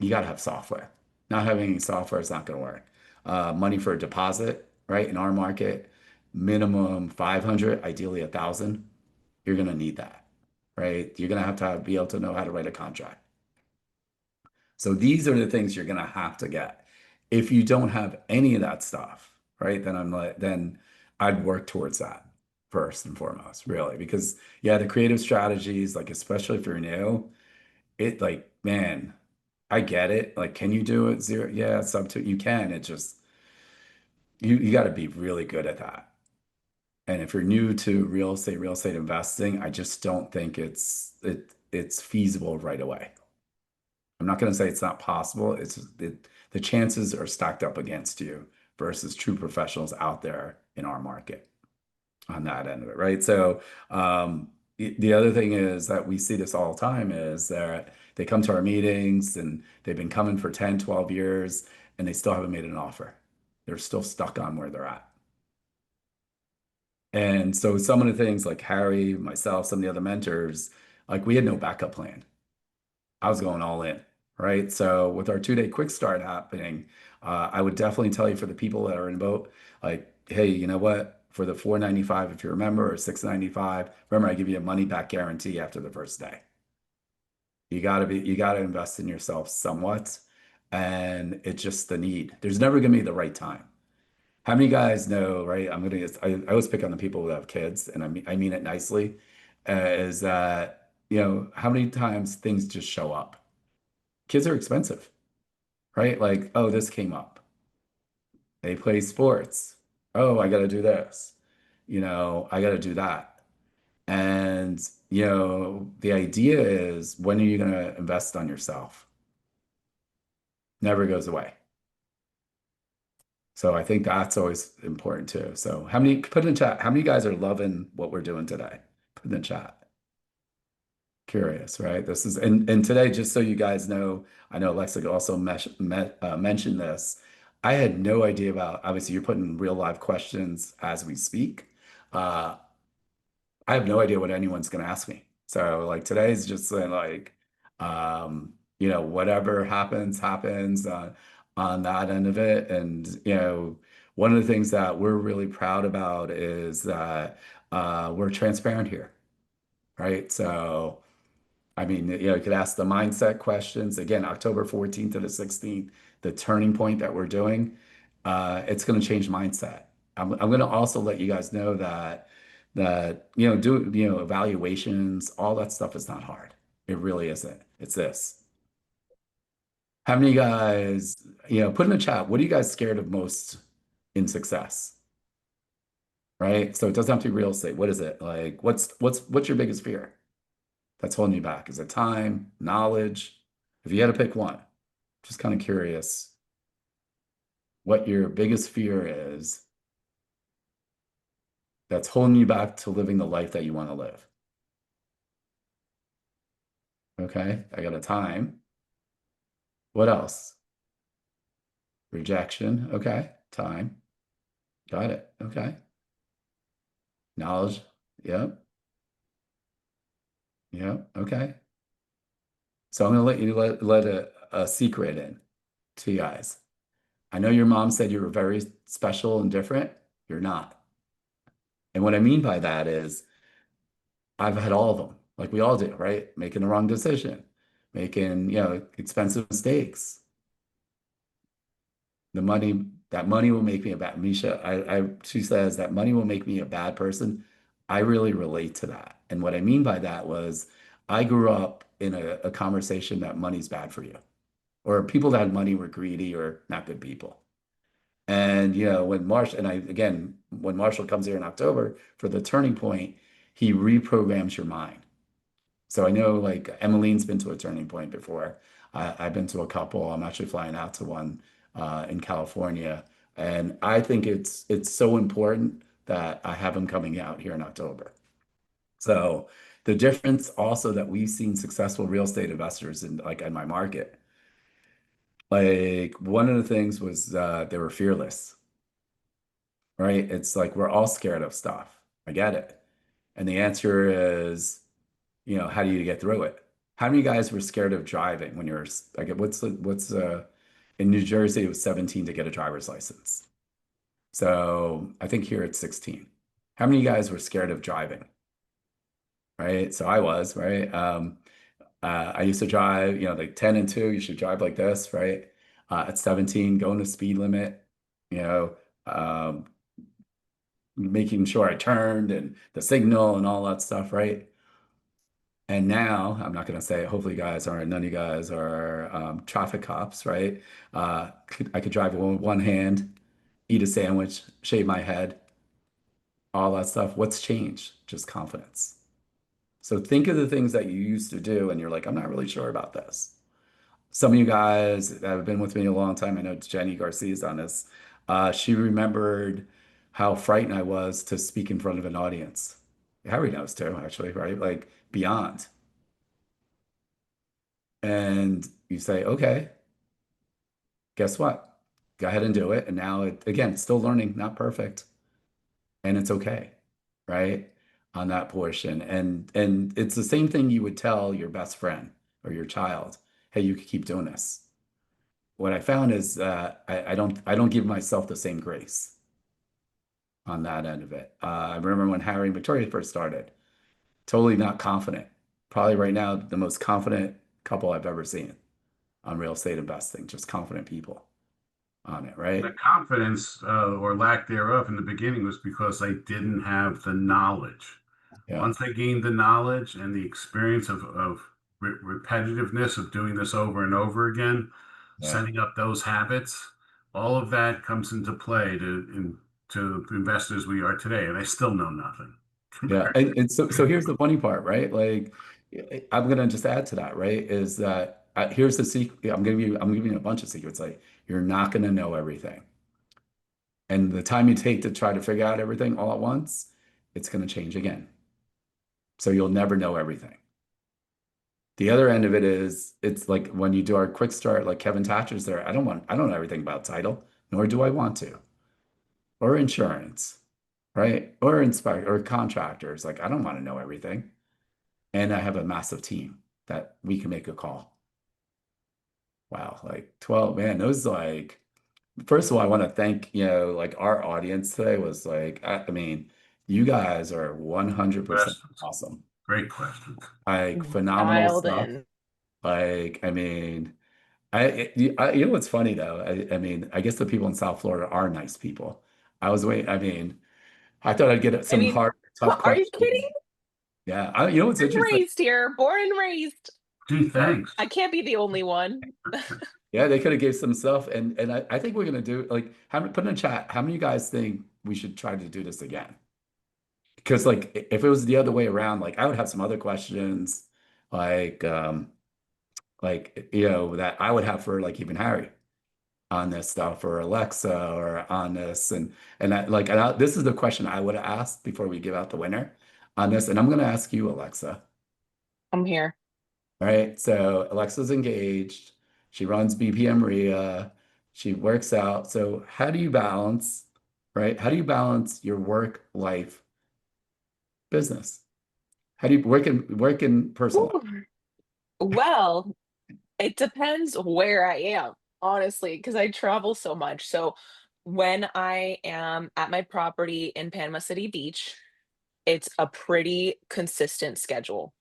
you got to have software. Not having any software is not going to work. Money for a deposit, right? In our market, minimum 500, ideally 1,000. You're going to need that, right? You're going to be able to know how to write a contract. So these are the things you're gonna have to get. If you don't have any of that stuff, right, then I'd work towards that first and foremost, really, because yeah, the creative strategies, like especially if you're new, it like, man, I get it. Like, can you do it zero? Yeah, sub two, you can. It just you got to be really good at that. And if you're new to real estate investing, I just don't think it's feasible right away. I'm not going to say it's not possible. The chances are stacked up against you versus true professionals out there in our market on that end of it, right? So the other thing is that we see this all the time is that they come to our meetings and they've been coming for 10, 12 years and they still haven't made an offer. They're still stuck on where they're at. And so some of the things like Harry, myself, some of the other mentors, like we had no backup plan. I was going all in, right? So with our 2-day quick start happening, I would definitely tell you for the people that are in boat, like, hey, you know what? For the 495, if you remember, or 695, remember I give you a money back guarantee after the first day. You gotta invest in yourself somewhat. and it's just the need. There's never going to be the right time. How many guys know, right? I always pick on the people who have kids, and I mean it nicely, is that, how many times things just show up? Kids are expensive, right? Like, oh, this came up. They play sports. Oh, I got to do this. I got to do that. And, the idea is, when are you going to invest on yourself? Never goes away. So I think that's always important too. So put in chat, how many guys are loving what we're doing today? Put in the chat. Curious, right? And today, just so you guys know, I know Alexa also mentioned this. I had no idea about, obviously you're putting real live questions as we speak. Uh, I have no idea what anyone's going to ask me. So like today's just whatever happens, happens on that end of it. And, one of the things that we're really proud about is that we're transparent here, right? So, I mean, you could ask the mindset questions. Again, October 14th to the 16th, the turning point that we're doing, it's going to change mindset. I'm going to also let you guys know that evaluations, all that stuff is not hard. It really isn't. It's this. How many guys, put in the chat, what are you guys scared of most in success? Right? So it doesn't have to be real estate. What is it? Like, what's your biggest fear that's holding you back? Is it time, knowledge? If you had to pick one, just kind of curious what your biggest fear is that's holding you back to living the life that you want to live. Okay, I got a time. What else? Rejection. Okay, time. Got it. Okay. Knowledge. Yep. Yep. Okay. So I'm gonna let you let a secret in to you guys. I know your mom said you were very special and different. You're not. And what I mean by that is I've had all of them, like we all do, right? Making the wrong decision, making, expensive mistakes. That money will make me a bad Misha. She says that money will make me a bad person. I really relate to that. And what I mean by that was I grew up in a conversation that money's bad for you, or people that had money were greedy or not good people. And when Marshall comes here in October for the turning point, he reprograms your mind. So I know like Emmeline's been to a turning point before. I've been to a couple. I'm actually flying out to one in California, and I think it's so important that I have him coming out here in October. So the difference also that we've seen successful real estate investors in my market, like one of the things was they were fearless, right? It's like we're all scared of stuff. I get it. And the answer is, how do you get through it? How many guys were scared of driving when you're like, in New Jersey, it was 17 to get a driver's license. So I think here it's 16. How many guys were scared of driving? Right. So I was, right. I used to drive, like 10 and 2, you should drive like this, right? At 17, going the speed limit, you know, um, making sure I turned and the signal and all that stuff, right? And now I'm not going to say, hopefully, none of you guys are traffic cops, right? I could drive with one hand, eat a sandwich, shave my head, all that stuff. What's changed? Just confidence. So think of the things that you used to do, and you're like, I'm not really sure about this. Some of you guys that have been with me a long time, I know Jenny Garcia's on this. She remembered how frightened I was to speak in front of an audience. Harry knows too, actually, right? Like beyond. And you say, okay, guess what? Go ahead and do it. And now again, still learning, not perfect. And it's okay, right? On that portion. And it's the same thing you would tell your best friend or your child. Hey, you can keep doing this. What I found is I don't give myself the same grace on that end of it. I remember when Harry and Victoria first started, totally not confident. Probably right now the most confident couple I've ever seen. on real estate investing, just confident people on it, The right? confidence or lack thereof in the beginning was because I didn't have the knowledge. Yeah, Once I gained the knowledge and the experience of repetitiveness of doing this over and over again, yeah. setting up those habits, all of that comes into play to the investors we are today. And I still know nothing. Yeah, and so here's the funny part, right? Like, I'm gonna just add to that, right? Is that here's the secret. I'm giving you a bunch of secrets. Like, you're not gonna know everything, and the time you take to try to figure out everything all at once, it's gonna change again. So you'll never know everything. The other end of it is, it's like when you do our quick start, like Kevin Thatcher's there. I don't know everything about title, nor do I want to, or insurance, right? Or inspect or contractors. Like, I don't want to know everything. And I have a massive team that we can make a call. Wow, like 12, man, those like, first of all, I want to thank, like our audience today was like, I mean, you guys are 100% Questions. awesome. Great questions. Like phenomenal Dialed stuff. in. Like, I mean, you know what's funny though? I mean, I guess the people in South Florida are nice people. I mean, I thought I'd get I some mean, hard, tough are you kidding? questions. Yeah, you know what's Born and interesting? raised here, born and raised. Gee, thanks. I can't be the only one. Yeah, they could have gave some stuff, and I think we're gonna do like put in a chat. How many of you guys think we should try to do this again? Because like if it was the other way around, like I would have some other questions, like that I would have for like even Harry on this stuff or Alexa or on this, this is the question I would have asked before we give out the winner on this, and I'm gonna ask you, Alexa. I'm here. All right. So Alexa's engaged. She runs BPM REIA. She works out. So how do you balance, right? How do you balance your work life business? How do you work in personal life? Ooh. Well, it depends where I am, honestly, because I travel so much. So when I am at my property in Panama City Beach, it's a pretty consistent schedule.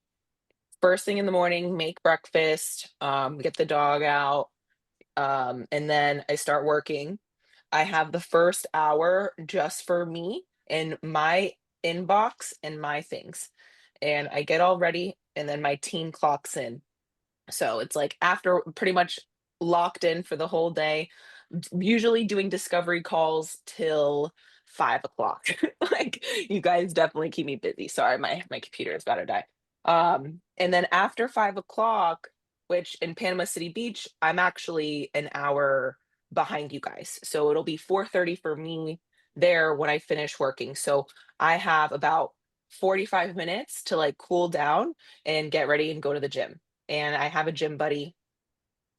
First thing in the morning, make breakfast, get the dog out, and then I start working. I have the first hour just for me and my inbox and my things. And I get all ready, and then my team clocks in. So it's like after pretty much locked in for the whole day, usually doing discovery calls till 5 o'clock. Like you guys definitely keep me busy. Sorry, my computer is about to die. And then after 5 o'clock, which in Panama City Beach, I'm actually an hour behind you guys. So it'll be 4:30 for me there when I finish working. So I have about 45 minutes to like cool down and get ready and go to the gym. And I have a gym buddy,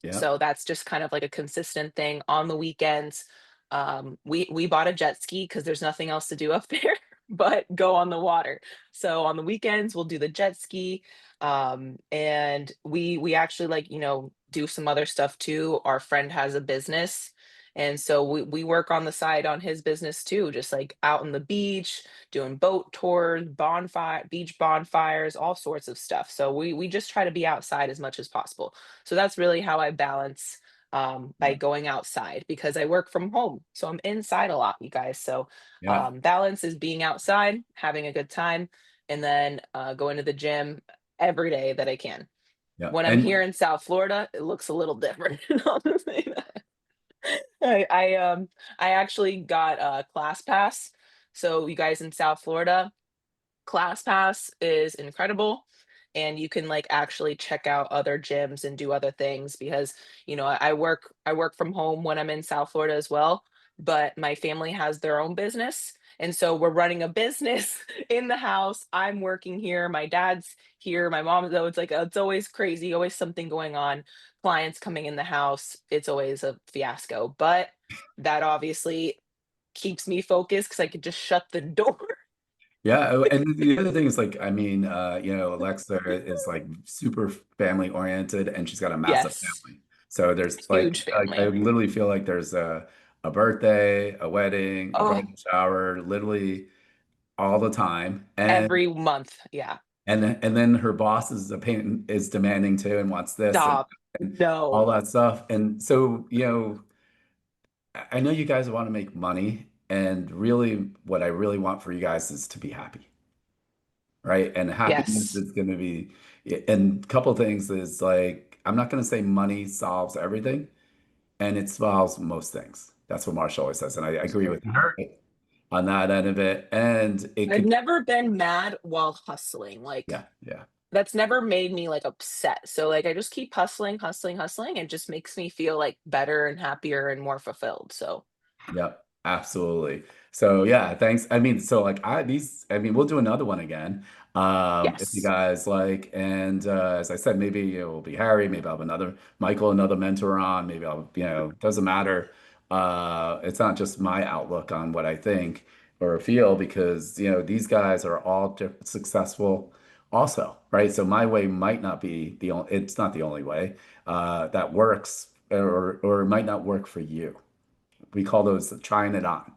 Yeah. so that's just kind of like a consistent thing on the weekends. We bought a jet ski because there's nothing else to do up there but go on the water. So on the weekends we'll do the jet ski, and we actually like do some other stuff too. Our friend has a business, and so we work on the side on his business too, just like out on the beach doing boat tours, beach bonfires, all sorts of stuff. So we just try to be outside as much as possible. So that's really how I balance, by Yeah. going outside because I work from home. So I'm inside a lot, you guys. So Yeah. balance is being outside, having a good time, and then going to the gym every day that I can. Yeah. When I'm And here in South Florida, it looks a little different. I'll just say that. I actually got a class pass. So you guys in South Florida, ClassPass is incredible, and you can like actually check out other gyms and do other things because I work from home when I'm in South Florida as well, but my family has their own business. And so we're running a business in the house. I'm working here. My dad's here. My mom, though, it's like it's always crazy, always something going on. Clients coming in the house. It's always a fiasco. But that obviously keeps me focused because I could just shut the door. yeah, and the other thing is like, I mean, Alexa is like super family oriented, and she's got a massive Yes. family. So there's Huge like I family. literally feel like there's a birthday, a wedding, a Oh, bridal shower, literally all the time. every month. Yeah. And then her boss is a pain is demanding too and wants this and Stop. and all No. that stuff. And so, I know you guys want to make money, and really what I really want for you guys is to be happy, right? And happiness Yes. is going to be, and a couple things is like, I'm not going to say money solves everything, and it solves most things. That's what Marshall always says, and I agree with him, Hurt. right? On that end of it. And it I've could, never been mad while hustling. Like, yeah, yeah. that's never made me like upset. So like I just keep hustling, hustling, hustling. It just makes me feel like better and happier and more fulfilled. So Yep, absolutely. So yeah, thanks. I mean, so like I mean, we'll do another one again. If you yes. guys like, and as I said, maybe it will be Harry, maybe I'll have another Michael, another mentor on, maybe I'll, doesn't matter. It's not just my outlook on what I think or feel because, these guys are all successful also, right? So my way might not be the only, it's not the only way that works or it might not work for you. We call those trying it on.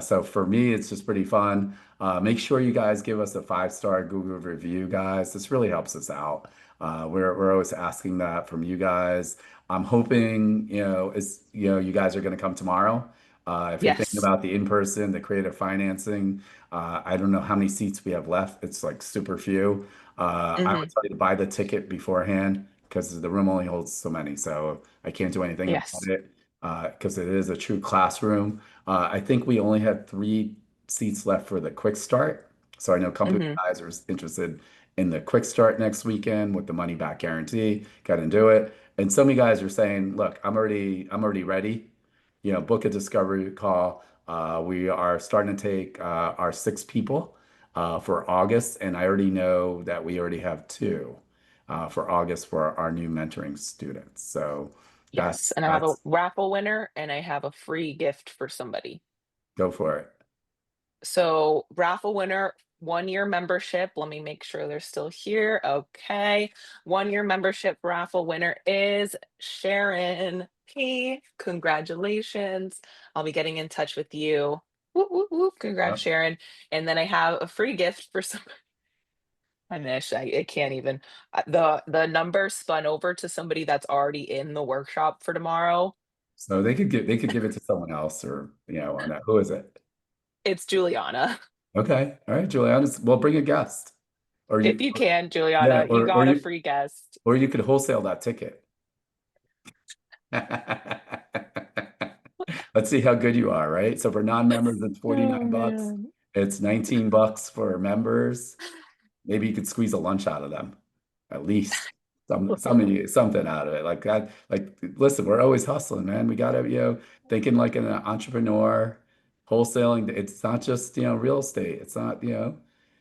So for me, it's just pretty fun. Make sure you guys give us a 5-star Google review, guys. This really helps us out. We're always asking that from you guys. I'm hoping, you guys are going to come tomorrow. If you're thinking Yes. about the in-person, the creative financing, I don't know how many seats we have left. It's like super few. I would Hmm. tell you to buy the ticket beforehand because the room only holds so many. So I can't do anything about Yes. it because it is a true classroom. I think we only had 3 seats left for the quick start. So I know a couple of Hmm. guys are interested in the quick start next weekend with the money back guarantee. Got to do it. And some of you guys are saying, look, I'm already ready. Book a discovery call. We are starting to take our 6 people for August, and I already know that we already have 2 for August for our new mentoring students. So Yes. that's And I have a that's raffle winner and I have a free gift for somebody. go for it. So raffle winner, 1 year membership. Let me make sure they're still here. Okay. 1 year membership raffle winner is Sharon P. Congratulations. I'll be getting in touch with you. Whoop, whoop, whoop. Congrats, Yep. Sharon. And then I have a free gift for some Anish. I can't even. The number spun over to somebody that's already in the workshop for tomorrow. So they could give it to someone else or on that. Who is it? It's Juliana. Okay. All right, Juliana. Well, bring a guest. Or If you you can, yeah, Juliana, you or got a you free guest. or you could wholesale that ticket. Let's see how good you are, right? So for non-members, it's Oh 49 bucks. man. It's 19 bucks for members. Maybe you could squeeze a lunch out of them, at least something out of it. Like that. Like, listen, we're always hustling, man. We gotta, thinking like an entrepreneur, wholesaling. It's not just, real estate. It's not,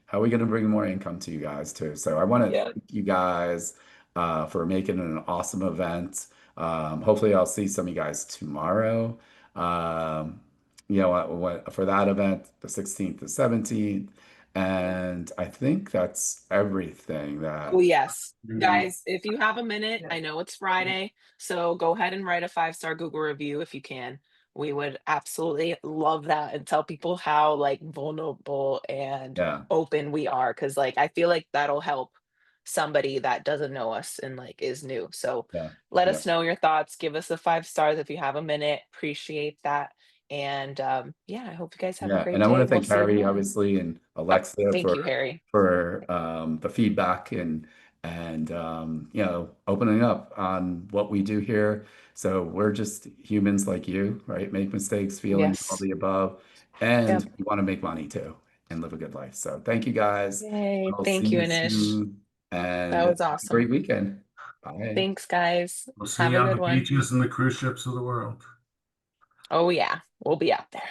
how are we gonna bring more income to you guys too? So I want to Yeah. thank you guys for making it an awesome event. Hopefully I'll see some of you guys tomorrow. Um, for that event, the 16th to 17th. And I think that's everything Oh, that yes. Mhm. Guys, if you have a minute, I know it's Friday, so go ahead and write a 5-star Google review if you can. We would absolutely love that and tell people how like vulnerable and yeah, open we are because like I feel like that'll help somebody that doesn't know us and like is new. So yeah, let yeah, us know your thoughts. Give us the 5 stars if you have a minute. Appreciate that. And yeah, I hope you guys have a yeah. great And I want day. to We'll thank see you Harry, tomorrow. obviously, and Oh, Alexa thank for you, Harry. the feedback and opening up on what we do here. So we're just humans like you, right? Make mistakes, feelings, all Yes. the above, and Yep. we want to make money too and live a good life. So thank you guys. Yay. I'll see Thank you, you Anish. soon, and That have was a awesome. great weekend. Bye. Thanks, guys. We'll see Have you a on good the one. beaches and the cruise ships of the world. Oh, yeah. We'll be out there.